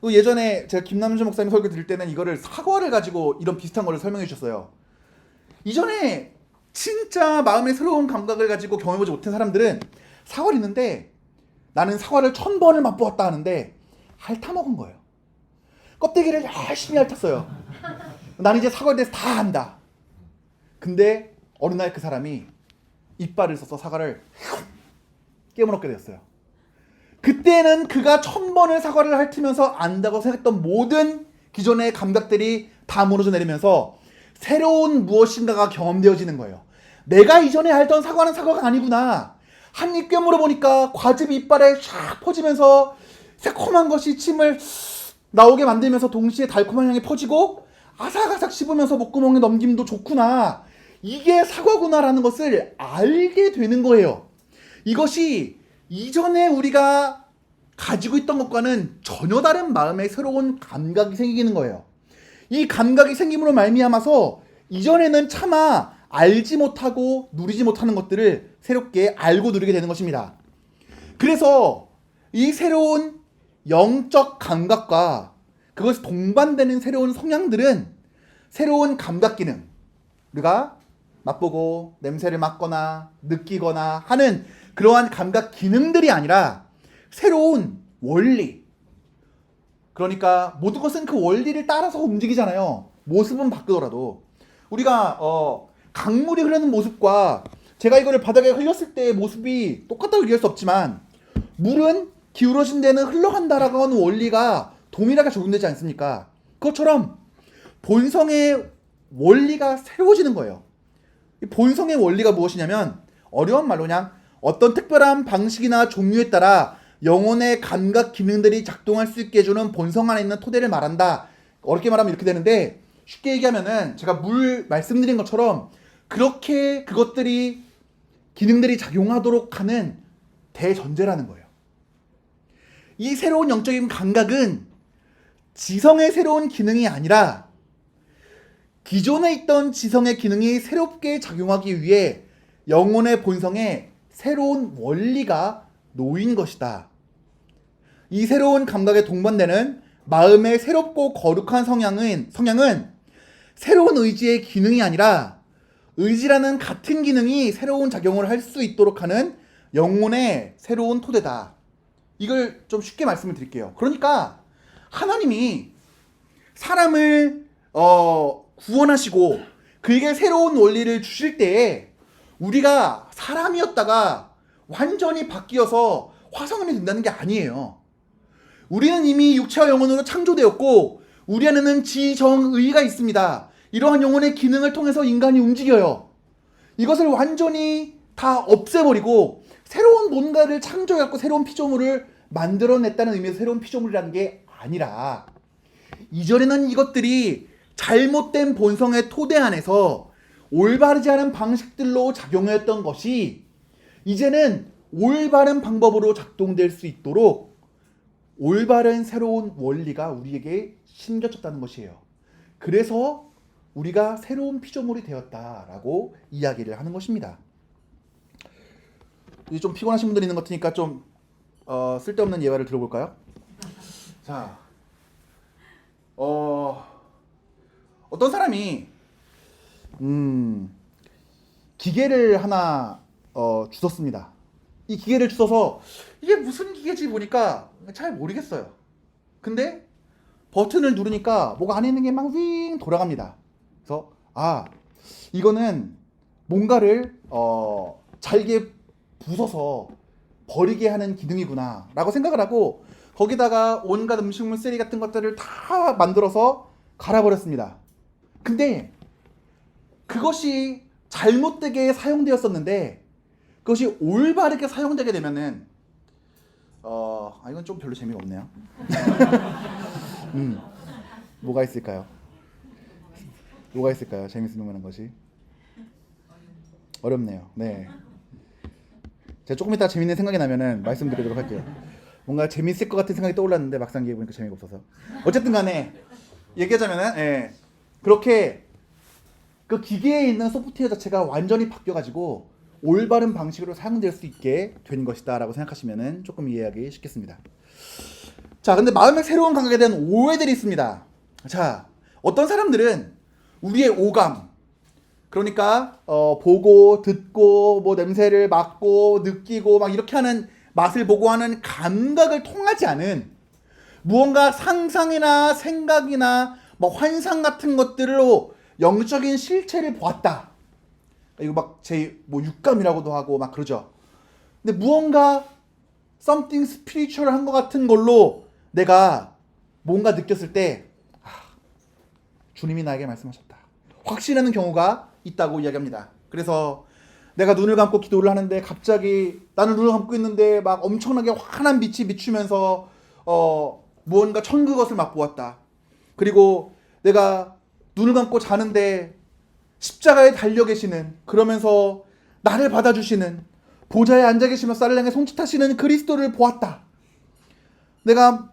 예전에 제가 김남준 목사님 설교 드릴 때는 이거를 사과를 가지고 이런 비슷한 거를 설명해 주셨어요. 이전에 진짜 마음의 새로운 감각을 가지고 경험해보지 못한 사람들은 사과를 있는데, 나는 사과를 1000번을 맛보았다 하는데 핥아먹은 거예요. 껍데기를 열심히 핥았어요. 나는 이제 사과에 대해서 다 안다. 근데 어느 날 그 사람이 이빨을 써서 사과를 깨물었게 되었어요. 그때는 그가 1000번을 사과를 핥으면서 안다고 생각했던 모든 기존의 감각들이 다 무너져 내리면서 새로운 무엇인가가 경험되어지는 거예요. 내가 이전에 알던 사과는 사과가 아니구나. 한 입 깨물어 보니까 과즙이 이빨에 쫙 퍼지면서 새콤한 것이 침을 나오게 만들면서 동시에 달콤한 향이 퍼지고 아삭아삭 씹으면서 목구멍에 넘김도 좋구나. 이게 사과구나라는 것을 알게 되는 거예요. 이것이 이전에 우리가 가지고 있던 것과는 전혀 다른 마음의 새로운 감각이 생기는 거예요. 이 감각이 생김으로 말미암아서 이전에는 차마 알지 못하고 누리지 못하는 것들을 새롭게 알고 누리게 되는 것입니다. 그래서 이 새로운 영적 감각과 그것이 동반되는 새로운 성향들은 새로운 감각 기능, 우리가 맛보고 냄새를 맡거나 느끼거나 하는 그러한 감각 기능들이 아니라 새로운 원리, 그러니까 모든 것은 그 원리를 따라서 움직이잖아요. 모습은 바꾸더라도 우리가 강물이 흐르는 모습과 제가 이거를 바닥에 흘렸을 때의 모습이 똑같다고 얘기할 수 없지만, 물은 기울어진 데는 흘러간다라고 하는 원리가 동일하게 적용되지 않습니까? 그것처럼 본성의 원리가 새로워지는 거예요. 이 본성의 원리가 무엇이냐면, 어려운 말로 그냥 어떤 특별한 방식이나 종류에 따라 영혼의 감각 기능들이 작동할 수 있게 해주는 본성 안에 있는 토대를 말한다. 어렵게 말하면 이렇게 되는데, 쉽게 얘기하면은 제가 물 말씀드린 것처럼 그렇게 그것들이 기능들이 작용하도록 하는 대전제라는 거예요. 이 새로운 영적인 감각은 지성의 새로운 기능이 아니라 기존에 있던 지성의 기능이 새롭게 작용하기 위해 영혼의 본성에 새로운 원리가 놓인 것이다. 이 새로운 감각에 동반되는 마음의 새롭고 거룩한 성향은 새로운 의지의 기능이 아니라 의지라는 같은 기능이 새로운 작용을 할 수 있도록 하는 영혼의 새로운 토대다. 이걸 좀 쉽게 말씀을 드릴게요. 그러니까 하나님이 사람을 구원하시고 그에게 새로운 원리를 주실 때에 우리가 사람이었다가 완전히 바뀌어서 화성인이 된다는 게 아니에요. 우리는 이미 육체와 영혼으로 창조되었고 우리 안에는 지정의가 있습니다. 이러한 영혼의 기능을 통해서 인간이 움직여요. 이것을 완전히 다 없애버리고 새로운 뭔가를 창조해갖고 새로운 피조물을 만들어냈다는 의미에서 새로운 피조물이라는 게 아니라, 이전에는 이것들이 잘못된 본성의 토대 안에서 올바르지 않은 방식들로 작용했던 것이 이제는 올바른 방법으로 작동될 수 있도록 올바른 새로운 원리가 우리에게 심겨졌다는 것이에요. 그래서 우리가 새로운 피조물이 되었다라고 이야기를 하는 것입니다. 좀 피곤하신 분들이 있는 것 같으니까 좀 쓸데없는 예화를 들어볼까요? 자, 어떤 사람이 기계를 하나 주웠습니다. 이 기계를 주워서 이게 무슨 기계지 보니까 잘 모르겠어요. 근데 버튼을 누르니까 뭐가 안에 있는 게 막 윙 돌아갑니다. 그래서 이거는 뭔가를 잘게 부숴서 버리게 하는 기능이구나 라고 생각을 하고 거기다가 온갖 음식물 쓰레기 같은 것들을 다 만들어서 갈아버렸습니다. 근데 그것이 잘못되게 사용되었었는데 그것이 올바르게 사용되게 되면은 이건 좀 별로 재미가 없네요. 뭐가 있을까요? 재밌을 만한 것이 어렵네요. 네. 제가 조금 이따 재밌는 생각이 나면은 말씀드리도록 할게요. 뭔가 재밌을 것 같은 생각이 떠올랐는데 막상 얘기해보니까 재미가 없어서. 어쨌든 간에 얘기하자면은 그렇게 그 기계에 있는 소프트웨어 자체가 완전히 바뀌어가지고 올바른 방식으로 사용될 수 있게 된 것이다 라고 생각하시면은 조금 이해하기 쉽겠습니다. 자, 근데 마음의 새로운 감각에 대한 오해들이 있습니다. 자, 어떤 사람들은 우리의 오감, 그러니까 보고 듣고 뭐 냄새를 맡고 느끼고 막 이렇게 하는 맛을 보고 하는 감각을 통하지 않은 무언가 상상이나 생각이나 뭐 환상 같은 것들로 영적인 실체를 보았다. 이거 막 제 뭐 육감이라고도 하고 막 그러죠. 근데 무언가 something spiritual한 것 같은 걸로 내가 뭔가 느꼈을 때 주님이 나에게 말씀하셨다. 확신하는 경우가 있다고 이야기합니다. 그래서 내가 눈을 감고 기도를 하는데 갑자기 나는 눈을 감고 있는데 막 엄청나게 환한 빛이 비추면서 무언가 천국 것을 맛보았다. 그리고 내가 눈을 감고 자는데 십자가에 달려 계시는, 그러면서 나를 받아주시는, 보좌에 앉아 계시면서 나를 향해 손짓하시는 그리스도를 보았다. 내가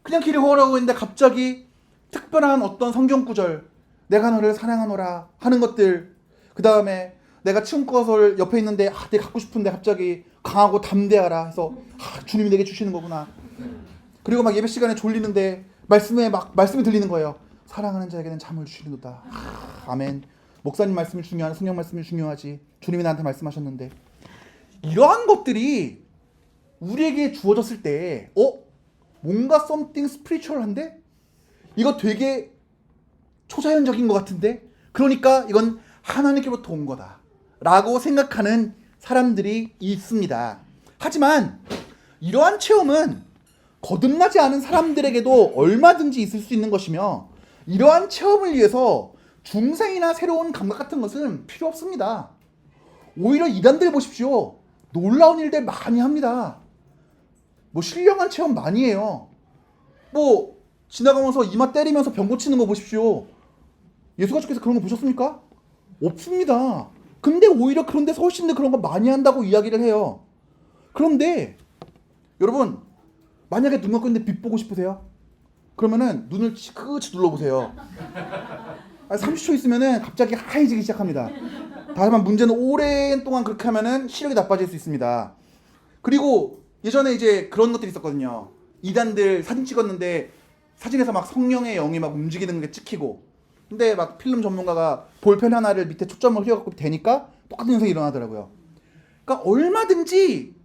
그냥 길을 걸어가고 있는데 갑자기 특별한 어떤 성경 구절, 내가 너를 사랑하노라 하는 것들, 그 다음에 내가 층것을 옆에 있는데 내가 갖고 싶은데 갑자기 강하고 담대하라 해서 주님이 내게 주시는 거구나. 그리고 막 예배 시간에 졸리는데 말씀이 들리는 거예요. 사랑하는 자에게는 잠을 주시는도다. 아멘. 목사님 말씀이 중요하지, 성경 말씀이 중요하지, 주님이 나한테 말씀하셨는데, 이러한 것들이 우리에게 주어졌을 때 뭔가 something spiritual한데? 이거 되게 초자연적인 것 같은데? 그러니까 이건 하나님께로부터 온 거다 라고 생각하는 사람들이 있습니다. 하지만 이러한 체험은 거듭나지 않은 사람들에게도 얼마든지 있을 수 있는 것이며, 이러한 체험을 위해서 중생이나 새로운 감각 같은 것은 필요 없습니다. 오히려 이단들 보십시오. 놀라운 일들 많이 합니다. 뭐 신령한 체험 많이 해요. 뭐 지나가면서 이마 때리면서 병 고치는 거 보십시오. 예수가 주께서 그런 거 보셨습니까? 없습니다. 근데 오히려 그런 데서 훨씬 더 그런 거 많이 한다고 이야기를 해요. 그런데 여러분, 만약에 눈 감고 있는데 빛 보고 싶으세요? 그러면은 눈을 지그치 눌러보세요. 30초 있으면은 갑자기 하얘지기 시작합니다. 다만 문제는 오랜 동안 그렇게 하면은 시력이 나빠질 수 있습니다. 그리고 예전에 이제 그런 것들이 있었거든요. 이단들 사진 찍었는데 사진에서 막 성령의 영이 막 움직이는 게 찍히고, 근데 막 필름 전문가가 볼펜 하나를 밑에 초점을 휘어갖고 대니까 똑같은 현상이 일어나더라고요. 그러니까 얼마든지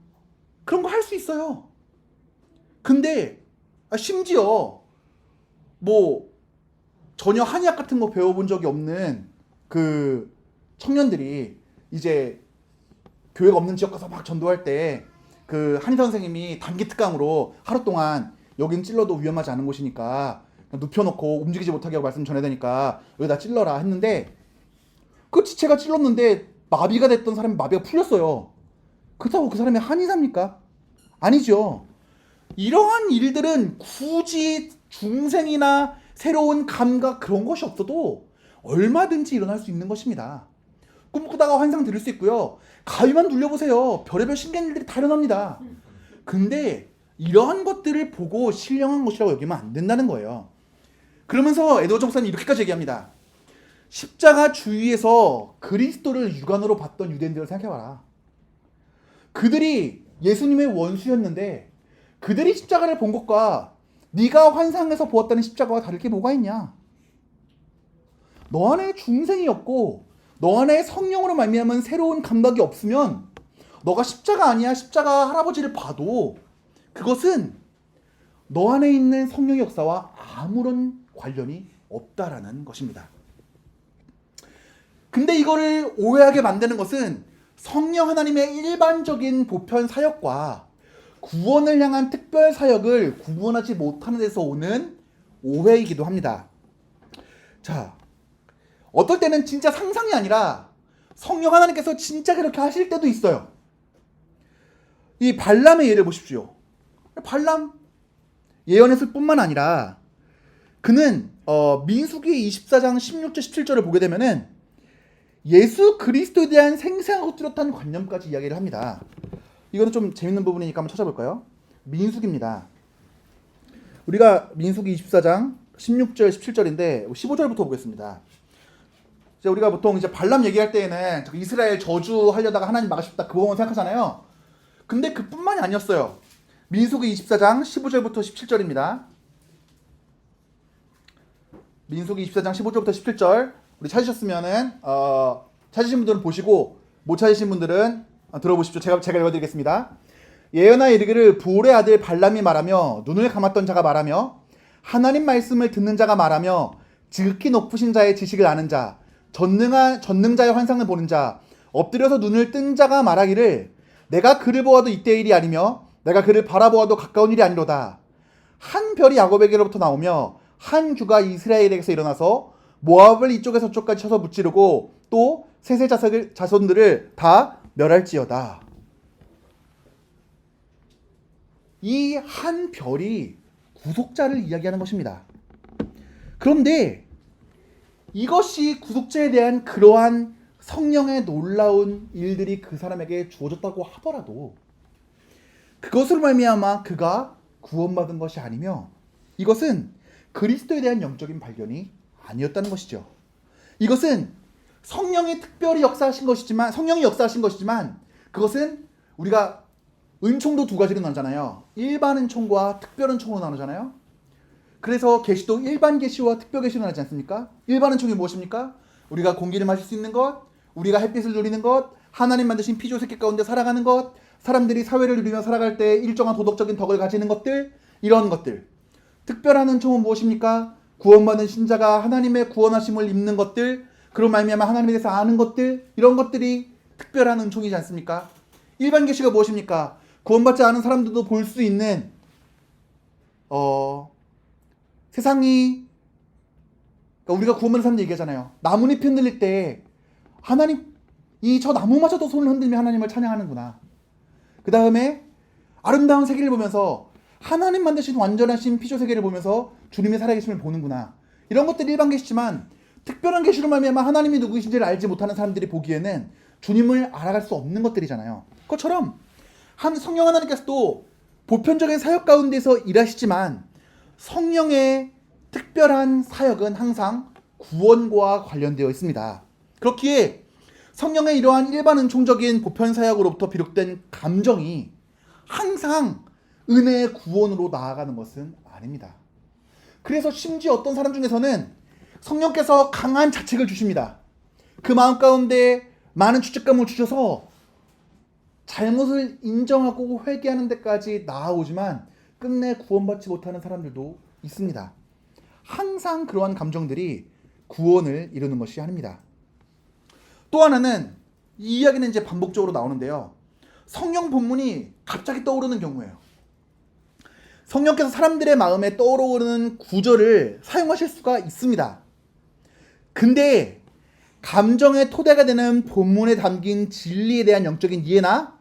그런 거 할 수 있어요. 근데 심지어 뭐 전혀 한의학 같은 거 배워본 적이 없는 그 청년들이 이제 교회가 없는 지역 가서 막 전도할 때 그 한의사 선생님이 단기 특강으로 하루 동안 여긴 찔러도 위험하지 않은 곳이니까 눕혀놓고 움직이지 못하게 하고 말씀 전해야 되니까 여기다 찔러라 했는데, 그 지체가 찔렀는데 마비가 됐던 사람이 마비가 풀렸어요. 그렇다고 그 사람이 한의사입니까? 아니죠. 이러한 일들은 굳이 중생이나 새로운 감각 그런 것이 없어도 얼마든지 일어날 수 있는 것입니다. 꿈꾸다가 환상 들을 수 있고요. 가위만 눌려보세요. 별의별 신기한 일들이 다 일어납니다. 근데 이러한 것들을 보고 신령한 것이라고 여기면 안 된다는 거예요. 그러면서 에드워드 목사님이 이렇게까지 얘기합니다. 십자가 주위에서 그리스도를 육안으로 봤던 유대인들을 생각해봐라. 그들이 예수님의 원수였는데 그들이 십자가를 본 것과 네가 환상에서 보았다는 십자가와 다를 게 뭐가 있냐? 너 안에 중생이 없고 너 안에 성령으로 말미암은 새로운 감각이 없으면 너가 십자가 아니야, 십자가 할아버지를 봐도 그것은 너 안에 있는 성령의 역사와 아무런 관련이 없다라는 것입니다. 근데 이거를 오해하게 만드는 것은 성령 하나님의 일반적인 보편 사역과 구원을 향한 특별 사역을 구분하지 못하는 데서 오는 오해이기도 합니다. 자, 어떨 때는 진짜 상상이 아니라 성령 하나님께서 진짜 그렇게 하실 때도 있어요. 이 발람의 예를 보십시오. 발람 예언했을 뿐만 아니라 그는 민수기 24장 16절 17절을 보게 되면은 예수 그리스도에 대한 생생하고 뚜렷한 관념까지 이야기를 합니다. 이거는 좀 재밌는 부분이니까 한번 찾아볼까요? 민수기입니다. 우리가 민수기 24장 16절, 17절인데 15절부터 보겠습니다. 이제 우리가 보통 이제 발람 얘기할 때에는 이스라엘 저주하려다가 하나님 막으셨다 그 부분 생각하잖아요. 근데 그뿐만이 아니었어요. 민수기 24장 15절부터 17절입니다. 민수기 24장 15절부터 17절 우리 찾으셨으면은 찾으신 분들은 보시고 못 찾으신 분들은 들어보십시오. 제가 읽어드리겠습니다. 예언하여 이르기를 부올의 아들 발람이 말하며 눈을 감았던 자가 말하며 하나님 말씀을 듣는 자가 말하며 지극히 높으신 자의 지식을 아는 자 전능자의 환상을 보는 자 엎드려서 눈을 뜬 자가 말하기를 내가 그를 보아도 이때의 일이 아니며 내가 그를 바라보아도 가까운 일이 아니로다. 한 별이 야곱에게로부터 나오며 한 주가 이스라엘에게서 일어나서 모압을 이쪽에서 저쪽까지 쳐서 무찌르고 또 셋의 자손들을 다 멸할지어다. 이 한 별이 구속자를 이야기하는 것입니다. 그런데 이것이 구속자에 대한 그러한 성령의 놀라운 일들이 그 사람에게 주어졌다고 하더라도 그것으로 말미암아 그가 구원받은 것이 아니며 이것은 그리스도에 대한 영적인 발견이 아니었다는 것이죠. 이것은 성령이 특별히 역사하신 것이지만 성령이 역사하신 것이지만 그것은 우리가 은총도 두 가지로 나누잖아요. 일반 은총과 특별 은총으로 나누잖아요. 그래서 계시도 일반 계시와 특별 계시로 나누지 않습니까? 일반 은총이 무엇입니까? 우리가 공기를 마실 수 있는 것, 우리가 햇빛을 누리는 것, 하나님 만드신 피조세계 가운데 살아가는 것, 사람들이 사회를 누리며 살아갈 때 일정한 도덕적인 덕을 가지는 것들, 이런 것들. 특별한 은총은 무엇입니까? 구원받은 신자가 하나님의 구원하심을 입는 것들, 그런 말미암아 하나님에 대해서 아는 것들, 이런 것들이 특별한 은총이지 않습니까? 일반 계시가 무엇입니까? 구원받지 않은 사람들도 볼 수 있는 세상이 그러니까 우리가 구원받는 사람들 얘기하잖아요. 나뭇잎 흔들릴 때 하나님 저 나무마저도 손을 흔들며 하나님을 찬양하는구나. 그 다음에 아름다운 세계를 보면서 하나님 만드신 완전하신 피조 세계를 보면서 주님의 살아계심을 보는구나. 이런 것들이 일반 계시지만 특별한 계시로 말미암아 하나님이 누구이신지를 알지 못하는 사람들이 보기에는 주님을 알아갈 수 없는 것들이잖아요. 그것처럼 성령 하나님께서도 보편적인 사역 가운데서 일하시지만 성령의 특별한 사역은 항상 구원과 관련되어 있습니다. 그렇기에 성령의 이러한 일반 은총적인 보편 사역으로부터 비롯된 감정이 항상 은혜의 구원으로 나아가는 것은 아닙니다. 그래서 심지어 어떤 사람 중에서는 성령께서 강한 자책을 주십니다. 그 마음 가운데 많은 죄책감을 주셔서 잘못을 인정하고 회개하는 데까지 나아오지만 끝내 구원받지 못하는 사람들도 있습니다. 항상 그러한 감정들이 구원을 이루는 것이 아닙니다. 또 하나는 이 이야기는 이제 반복적으로 나오는데요. 성령 본문이 갑자기 떠오르는 경우예요. 성령께서 사람들의 마음에 떠오르는 구절을 사용하실 수가 있습니다. 근데 감정의 토대가 되는 본문에 담긴 진리에 대한 영적인 이해나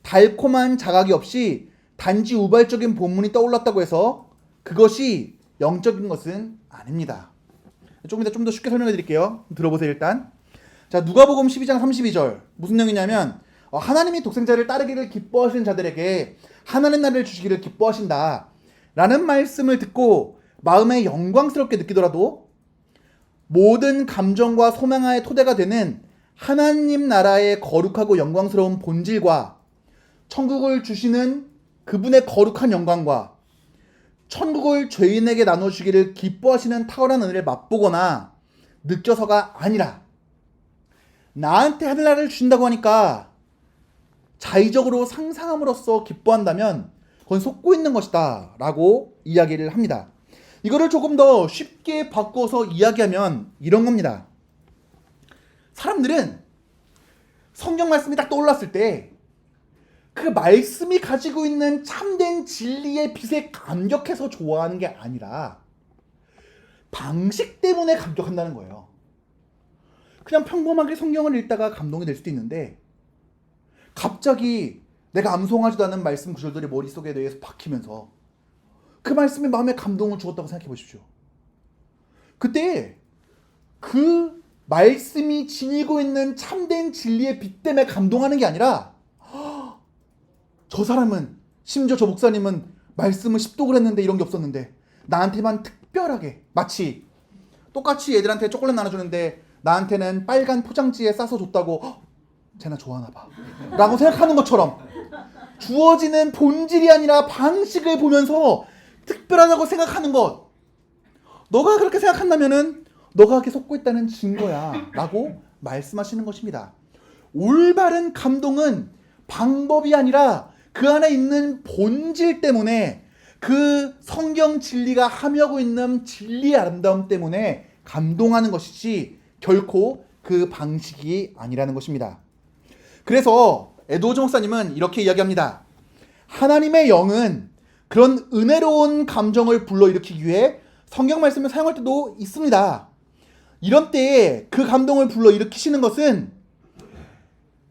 달콤한 자각이 없이 단지 우발적인 본문이 떠올랐다고 해서 그것이 영적인 것은 아닙니다. 조금 이따 좀 더 쉽게 설명해 드릴게요. 들어보세요. 일단 자, 누가복음 12장 32절 무슨 내용이냐면 하나님이 독생자를 따르기를 기뻐하시는 자들에게 하나님 나라를 주시기를 기뻐하신다 라는 말씀을 듣고 마음에 영광스럽게 느끼더라도 모든 감정과 소망의 토대가 되는 하나님 나라의 거룩하고 영광스러운 본질과 천국을 주시는 그분의 거룩한 영광과 천국을 죄인에게 나눠주기를 기뻐하시는 탁월한 은혜를 맛보거나 느껴서가 아니라 나한테 하늘나라를 주신다고 하니까 자의적으로 상상함으로써 기뻐한다면 그건 속고 있는 것이다 라고 이야기를 합니다. 이거를 조금 더 쉽게 바꿔서 이야기하면 이런 겁니다. 사람들은 성경 말씀이 딱 떠올랐을 때 그 말씀이 가지고 있는 참된 진리의 빛에 감격해서 좋아하는 게 아니라 방식 때문에 감격한다는 거예요. 그냥 평범하게 성경을 읽다가 감동이 될 수도 있는데 갑자기 내가 암송하지도 않은 말씀 구절들이 머릿속에 대해서 박히면서 그 말씀이 마음에 감동을 주었다고 생각해 보십시오. 그때 그 말씀이 지니고 있는 참된 진리의 빛 때문에 감동하는 게 아니라 저 사람은, 심지어 저 목사님은 말씀을 십독을 했는데 이런 게 없었는데 나한테만 특별하게, 마치 똑같이 애들한테 초콜릿 나눠주는데 나한테는 빨간 포장지에 싸서 줬다고 쟤나 좋아하나 봐 라고 생각하는 것처럼, 주어지는 본질이 아니라 방식을 보면서 특별하다고 생각하는 것, 너가 그렇게 생각한다면은 너가 그렇게 속고 있다는 증거야 라고 말씀하시는 것입니다. 올바른 감동은 방법이 아니라 그 안에 있는 본질 때문에, 그 성경 진리가 함유하고 있는 진리의 아름다움 때문에 감동하는 것이지 결코 그 방식이 아니라는 것입니다. 그래서 에드워즈 목사님은 이렇게 이야기합니다. 하나님의 영은 그런 은혜로운 감정을 불러일으키기 위해 성경 말씀을 사용할 때도 있습니다. 이런 때에 그 감동을 불러일으키시는 것은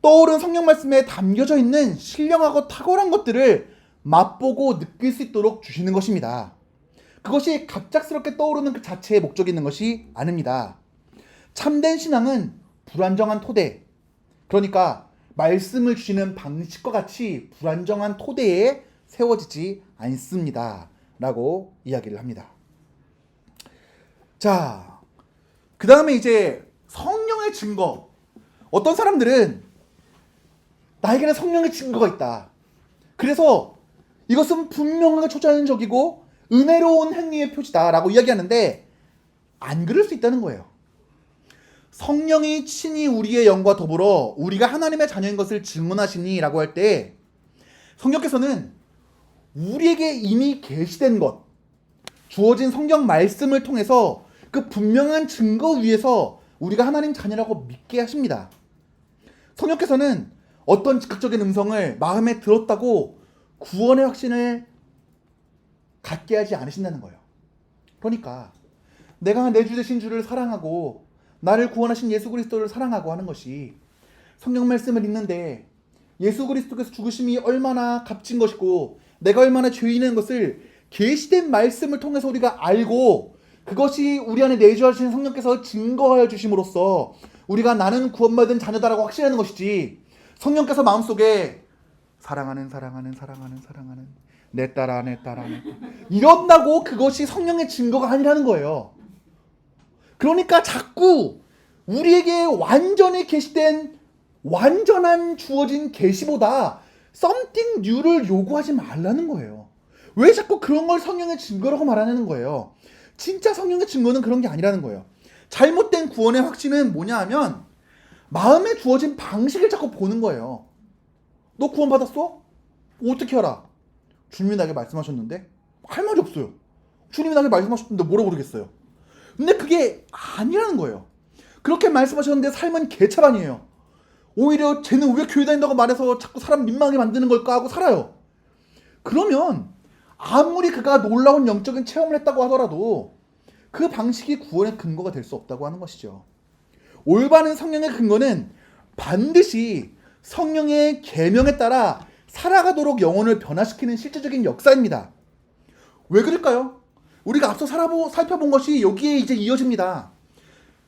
떠오른 성경 말씀에 담겨져 있는 신령하고 탁월한 것들을 맛보고 느낄 수 있도록 주시는 것입니다. 그것이 갑작스럽게 떠오르는 그 자체의 목적이 있는 것이 아닙니다. 참된 신앙은 불안정한 토대, 그러니까 말씀을 주시는 방식과 같이 불안정한 토대에 세워지지 않습니다 라고 이야기를 합니다. 자, 그 다음에 이제 성령의 증거. 어떤 사람들은 나에게는 성령의 증거가 있다, 그래서 이것은 분명하게 초자연적이고 은혜로운 행위의 표지다 라고 이야기하는데, 안 그럴 수 있다는 거예요. 성령이 친히 우리의 영과 더불어 우리가 하나님의 자녀인 것을 증언하시니 라고 할 때, 성령께서는 우리에게 이미 계시된 것, 주어진 성경 말씀을 통해서 그 분명한 증거 위에서 우리가 하나님 자녀라고 믿게 하십니다. 성령께서는 어떤 즉각적인 음성을 마음에 들었다고 구원의 확신을 갖게 하지 않으신다는 거예요. 그러니까 내가 내 주 되신 주를 사랑하고 나를 구원하신 예수 그리스도를 사랑하고 하는 것이, 성경 말씀을 읽는데 예수 그리스도께서 죽으심이 얼마나 값진 것이고 내가 얼마나 죄인인 것을 계시된 말씀을 통해서 우리가 알고, 그것이 우리 안에 내주하신 성령께서 증거하여 주심으로써 우리가 나는 구원받은 자녀다라고 확신하는 것이지, 성령께서 마음속에 사랑하는 내 딸아 이런다고 그것이 성령의 증거가 아니라는 거예요. 그러니까 자꾸 우리에게 완전히 계시된 완전한 주어진 계시보다 something new를 요구하지 말라는 거예요. 왜 자꾸 그런 걸 성령의 증거라고 말하는 거예요? 진짜 성령의 증거는 그런 게 아니라는 거예요. 잘못된 구원의 확신은 뭐냐 하면 마음에 주어진 방식을 자꾸 보는 거예요. 너 구원 받았어? 어떻게 알아? 주님이 나에게 말씀하셨는데? 할 말이 없어요. 주님이 나에게 말씀하셨는데 뭐라고 그러겠어요? 근데 그게 아니라는 거예요. 그렇게 말씀하셨는데 삶은 개차반이에요. 오히려 쟤는 왜 교회 다닌다고 말해서 자꾸 사람 민망하게 만드는 걸까 하고 살아요. 그러면 아무리 그가 놀라운 영적인 체험을 했다고 하더라도 그 방식이 구원의 근거가 될 수 없다고 하는 것이죠. 올바른 성령의 근거는 반드시 성령의 계명에 따라 살아가도록 영혼을 변화시키는 실제적인 역사입니다. 왜 그럴까요? 우리가 앞서 살펴본 것이 여기에 이제 이어집니다.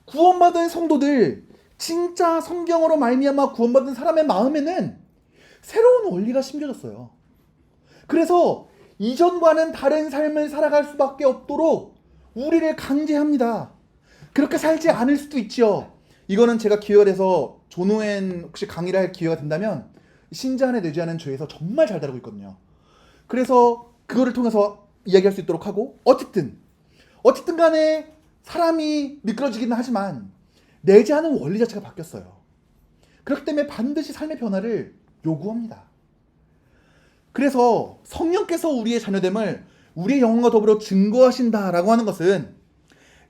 구원받은 성도들, 진짜 성경으로 말미암아 구원받은 사람의 마음에는 새로운 원리가 심겨졌어요. 그래서 이전과는 다른 삶을 살아갈 수밖에 없도록 우리를 강제합니다. 그렇게 살지 않을 수도 있죠. 이거는 제가 기회가 돼서 존오엔 혹시 강의를 할 기회가 된다면 신자 안에 내주하는 죄에서 정말 잘 다루고 있거든요. 그래서 그거를 통해서 이야기할 수 있도록 하고, 어쨌든 간에 사람이 미끄러지기는 하지만 내재하는 원리 자체가 바뀌었어요. 그렇기 때문에 반드시 삶의 변화를 요구합니다. 그래서 성령께서 우리의 자녀됨을 우리의 영혼과 더불어 증거하신다라고 하는 것은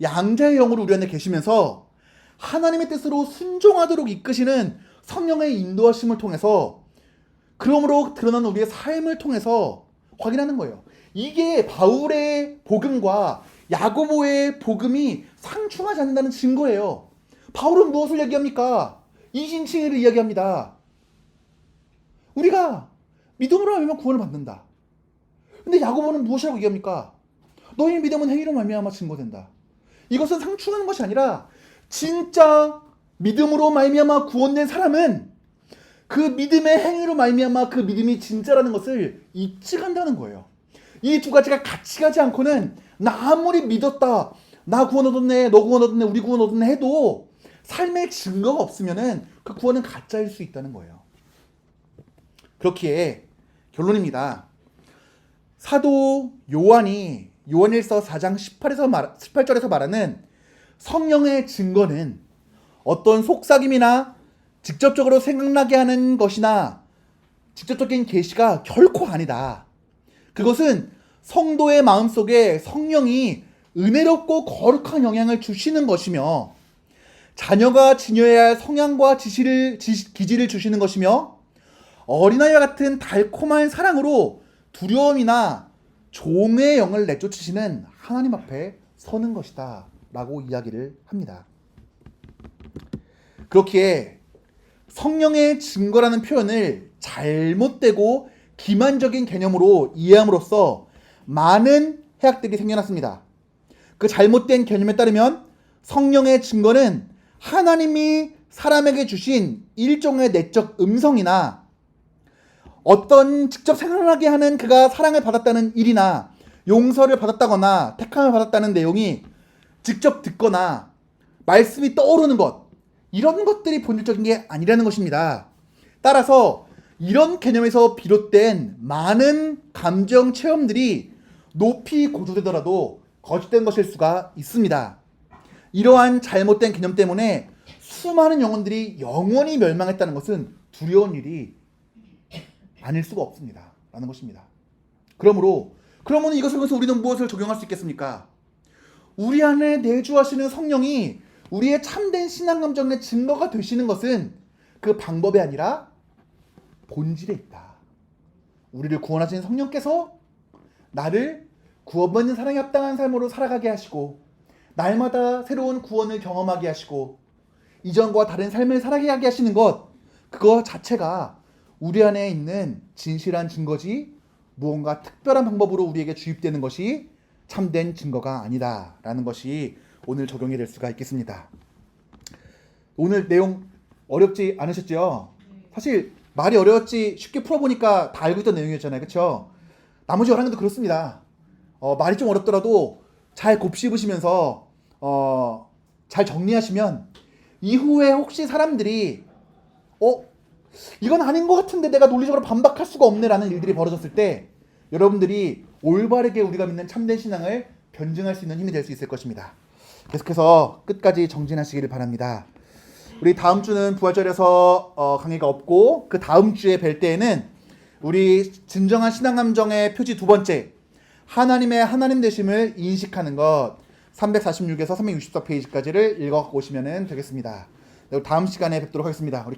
양자의 영으로 우리 안에 계시면서 하나님의 뜻으로 순종하도록 이끄시는 성령의 인도하심을 통해서, 그러므로 드러나는 우리의 삶을 통해서 확인하는 거예요. 이게 바울의 복음과 야고보의 복음이 상충하지 않는다는 증거예요. 바울은 무엇을 얘기합니까? 이신칭의를 이야기합니다. 우리가 믿음으로 말미암아 구원을 받는다. 근데 야고보는 무엇이라고 얘기합니까? 너희 믿음은 행위로 말미암아 증거된다. 이것은 상충하는 것이 아니라 진짜 믿음으로 말미암아 구원된 사람은 그 믿음의 행위로 말미암아 그 믿음이 진짜라는 것을 입증한다는 거예요. 이 두 가지가 같이 가지 않고는 나 아무리 믿었다, 나 구원 얻었네, 너 구원 얻었네, 우리 구원 얻었네 해도 삶의 증거가 없으면은 그 구원은 가짜일 수 있다는 거예요. 그렇기에 결론입니다. 사도 요한이 요한일서 4장 18절에서 말하는 성령의 증거는 어떤 속삭임이나 직접적으로 생각나게 하는 것이나 직접적인 계시가 결코 아니다. 그것은 성도의 마음속에 성령이 은혜롭고 거룩한 영향을 주시는 것이며 자녀가 지녀야 할 성향과 기질을 주시는 것이며 어린아이와 같은 달콤한 사랑으로 두려움이나 종의 영을 내쫓으시는 하나님 앞에 서는 것이다 라고 이야기를 합니다. 그렇기에 성령의 증거라는 표현을 잘못되고 기만적인 개념으로 이해함으로써 많은 해악들이 생겨났습니다. 그 잘못된 개념에 따르면 성령의 증거는 하나님이 사람에게 주신 일종의 내적 음성이나 어떤 직접 생각나게 하는 그가 사랑을 받았다는 일이나 용서를 받았다거나 택함을 받았다는 내용이 직접 듣거나 말씀이 떠오르는 것, 이런 것들이 본질적인 게 아니라는 것입니다. 따라서 이런 개념에서 비롯된 많은 감정 체험들이 높이 고조되더라도 거짓된 것일 수가 있습니다. 이러한 잘못된 개념 때문에 수많은 영혼들이 영원히 멸망했다는 것은 두려운 일이 아닐 수가 없습니다. 라는 것입니다. 그러면 이것을 보면서 우리는 무엇을 적용할 수 있겠습니까? 우리 안에 내주하시는 성령이 우리의 참된 신앙 감정의 증거가 되시는 것은 그 방법이 아니라 본질에 있다. 우리를 구원하신 성령께서 나를 구원받는 사랑에 합당한 삶으로 살아가게 하시고 날마다 새로운 구원을 경험하게 하시고 이전과 다른 삶을 살아가게 하시는 것, 그거 자체가 우리 안에 있는 진실한 증거지 무언가 특별한 방법으로 우리에게 주입되는 것이 참된 증거가 아니다라는 것이 오늘 적용이 될 수가 있겠습니다. 오늘 내용 어렵지 않으셨죠? 사실 말이 어려웠지 쉽게 풀어보니까 다 알고 있던 내용이었잖아요. 그렇죠? 나머지 11개도 그렇습니다. 말이 좀 어렵더라도 잘 곱씹으시면서 잘 정리하시면 이후에 혹시 사람들이 이건 아닌 것 같은데 내가 논리적으로 반박할 수가 없네 라는 일들이 벌어졌을 때 여러분들이 올바르게 우리가 믿는 참된 신앙을 변증할 수 있는 힘이 될 수 있을 것입니다. 계속해서 끝까지 정진하시기를 바랍니다. 우리 다음 주는 부활절에서 강의가 없고 그 다음 주에 뵐 때에는 우리 진정한 신앙 감정의 표지 두 번째, 하나님의 하나님 되심을 인식하는 것 346에서 364페이지까지를 읽어 오시면 되겠습니다. 다음 시간에 뵙도록 하겠습니다. 우리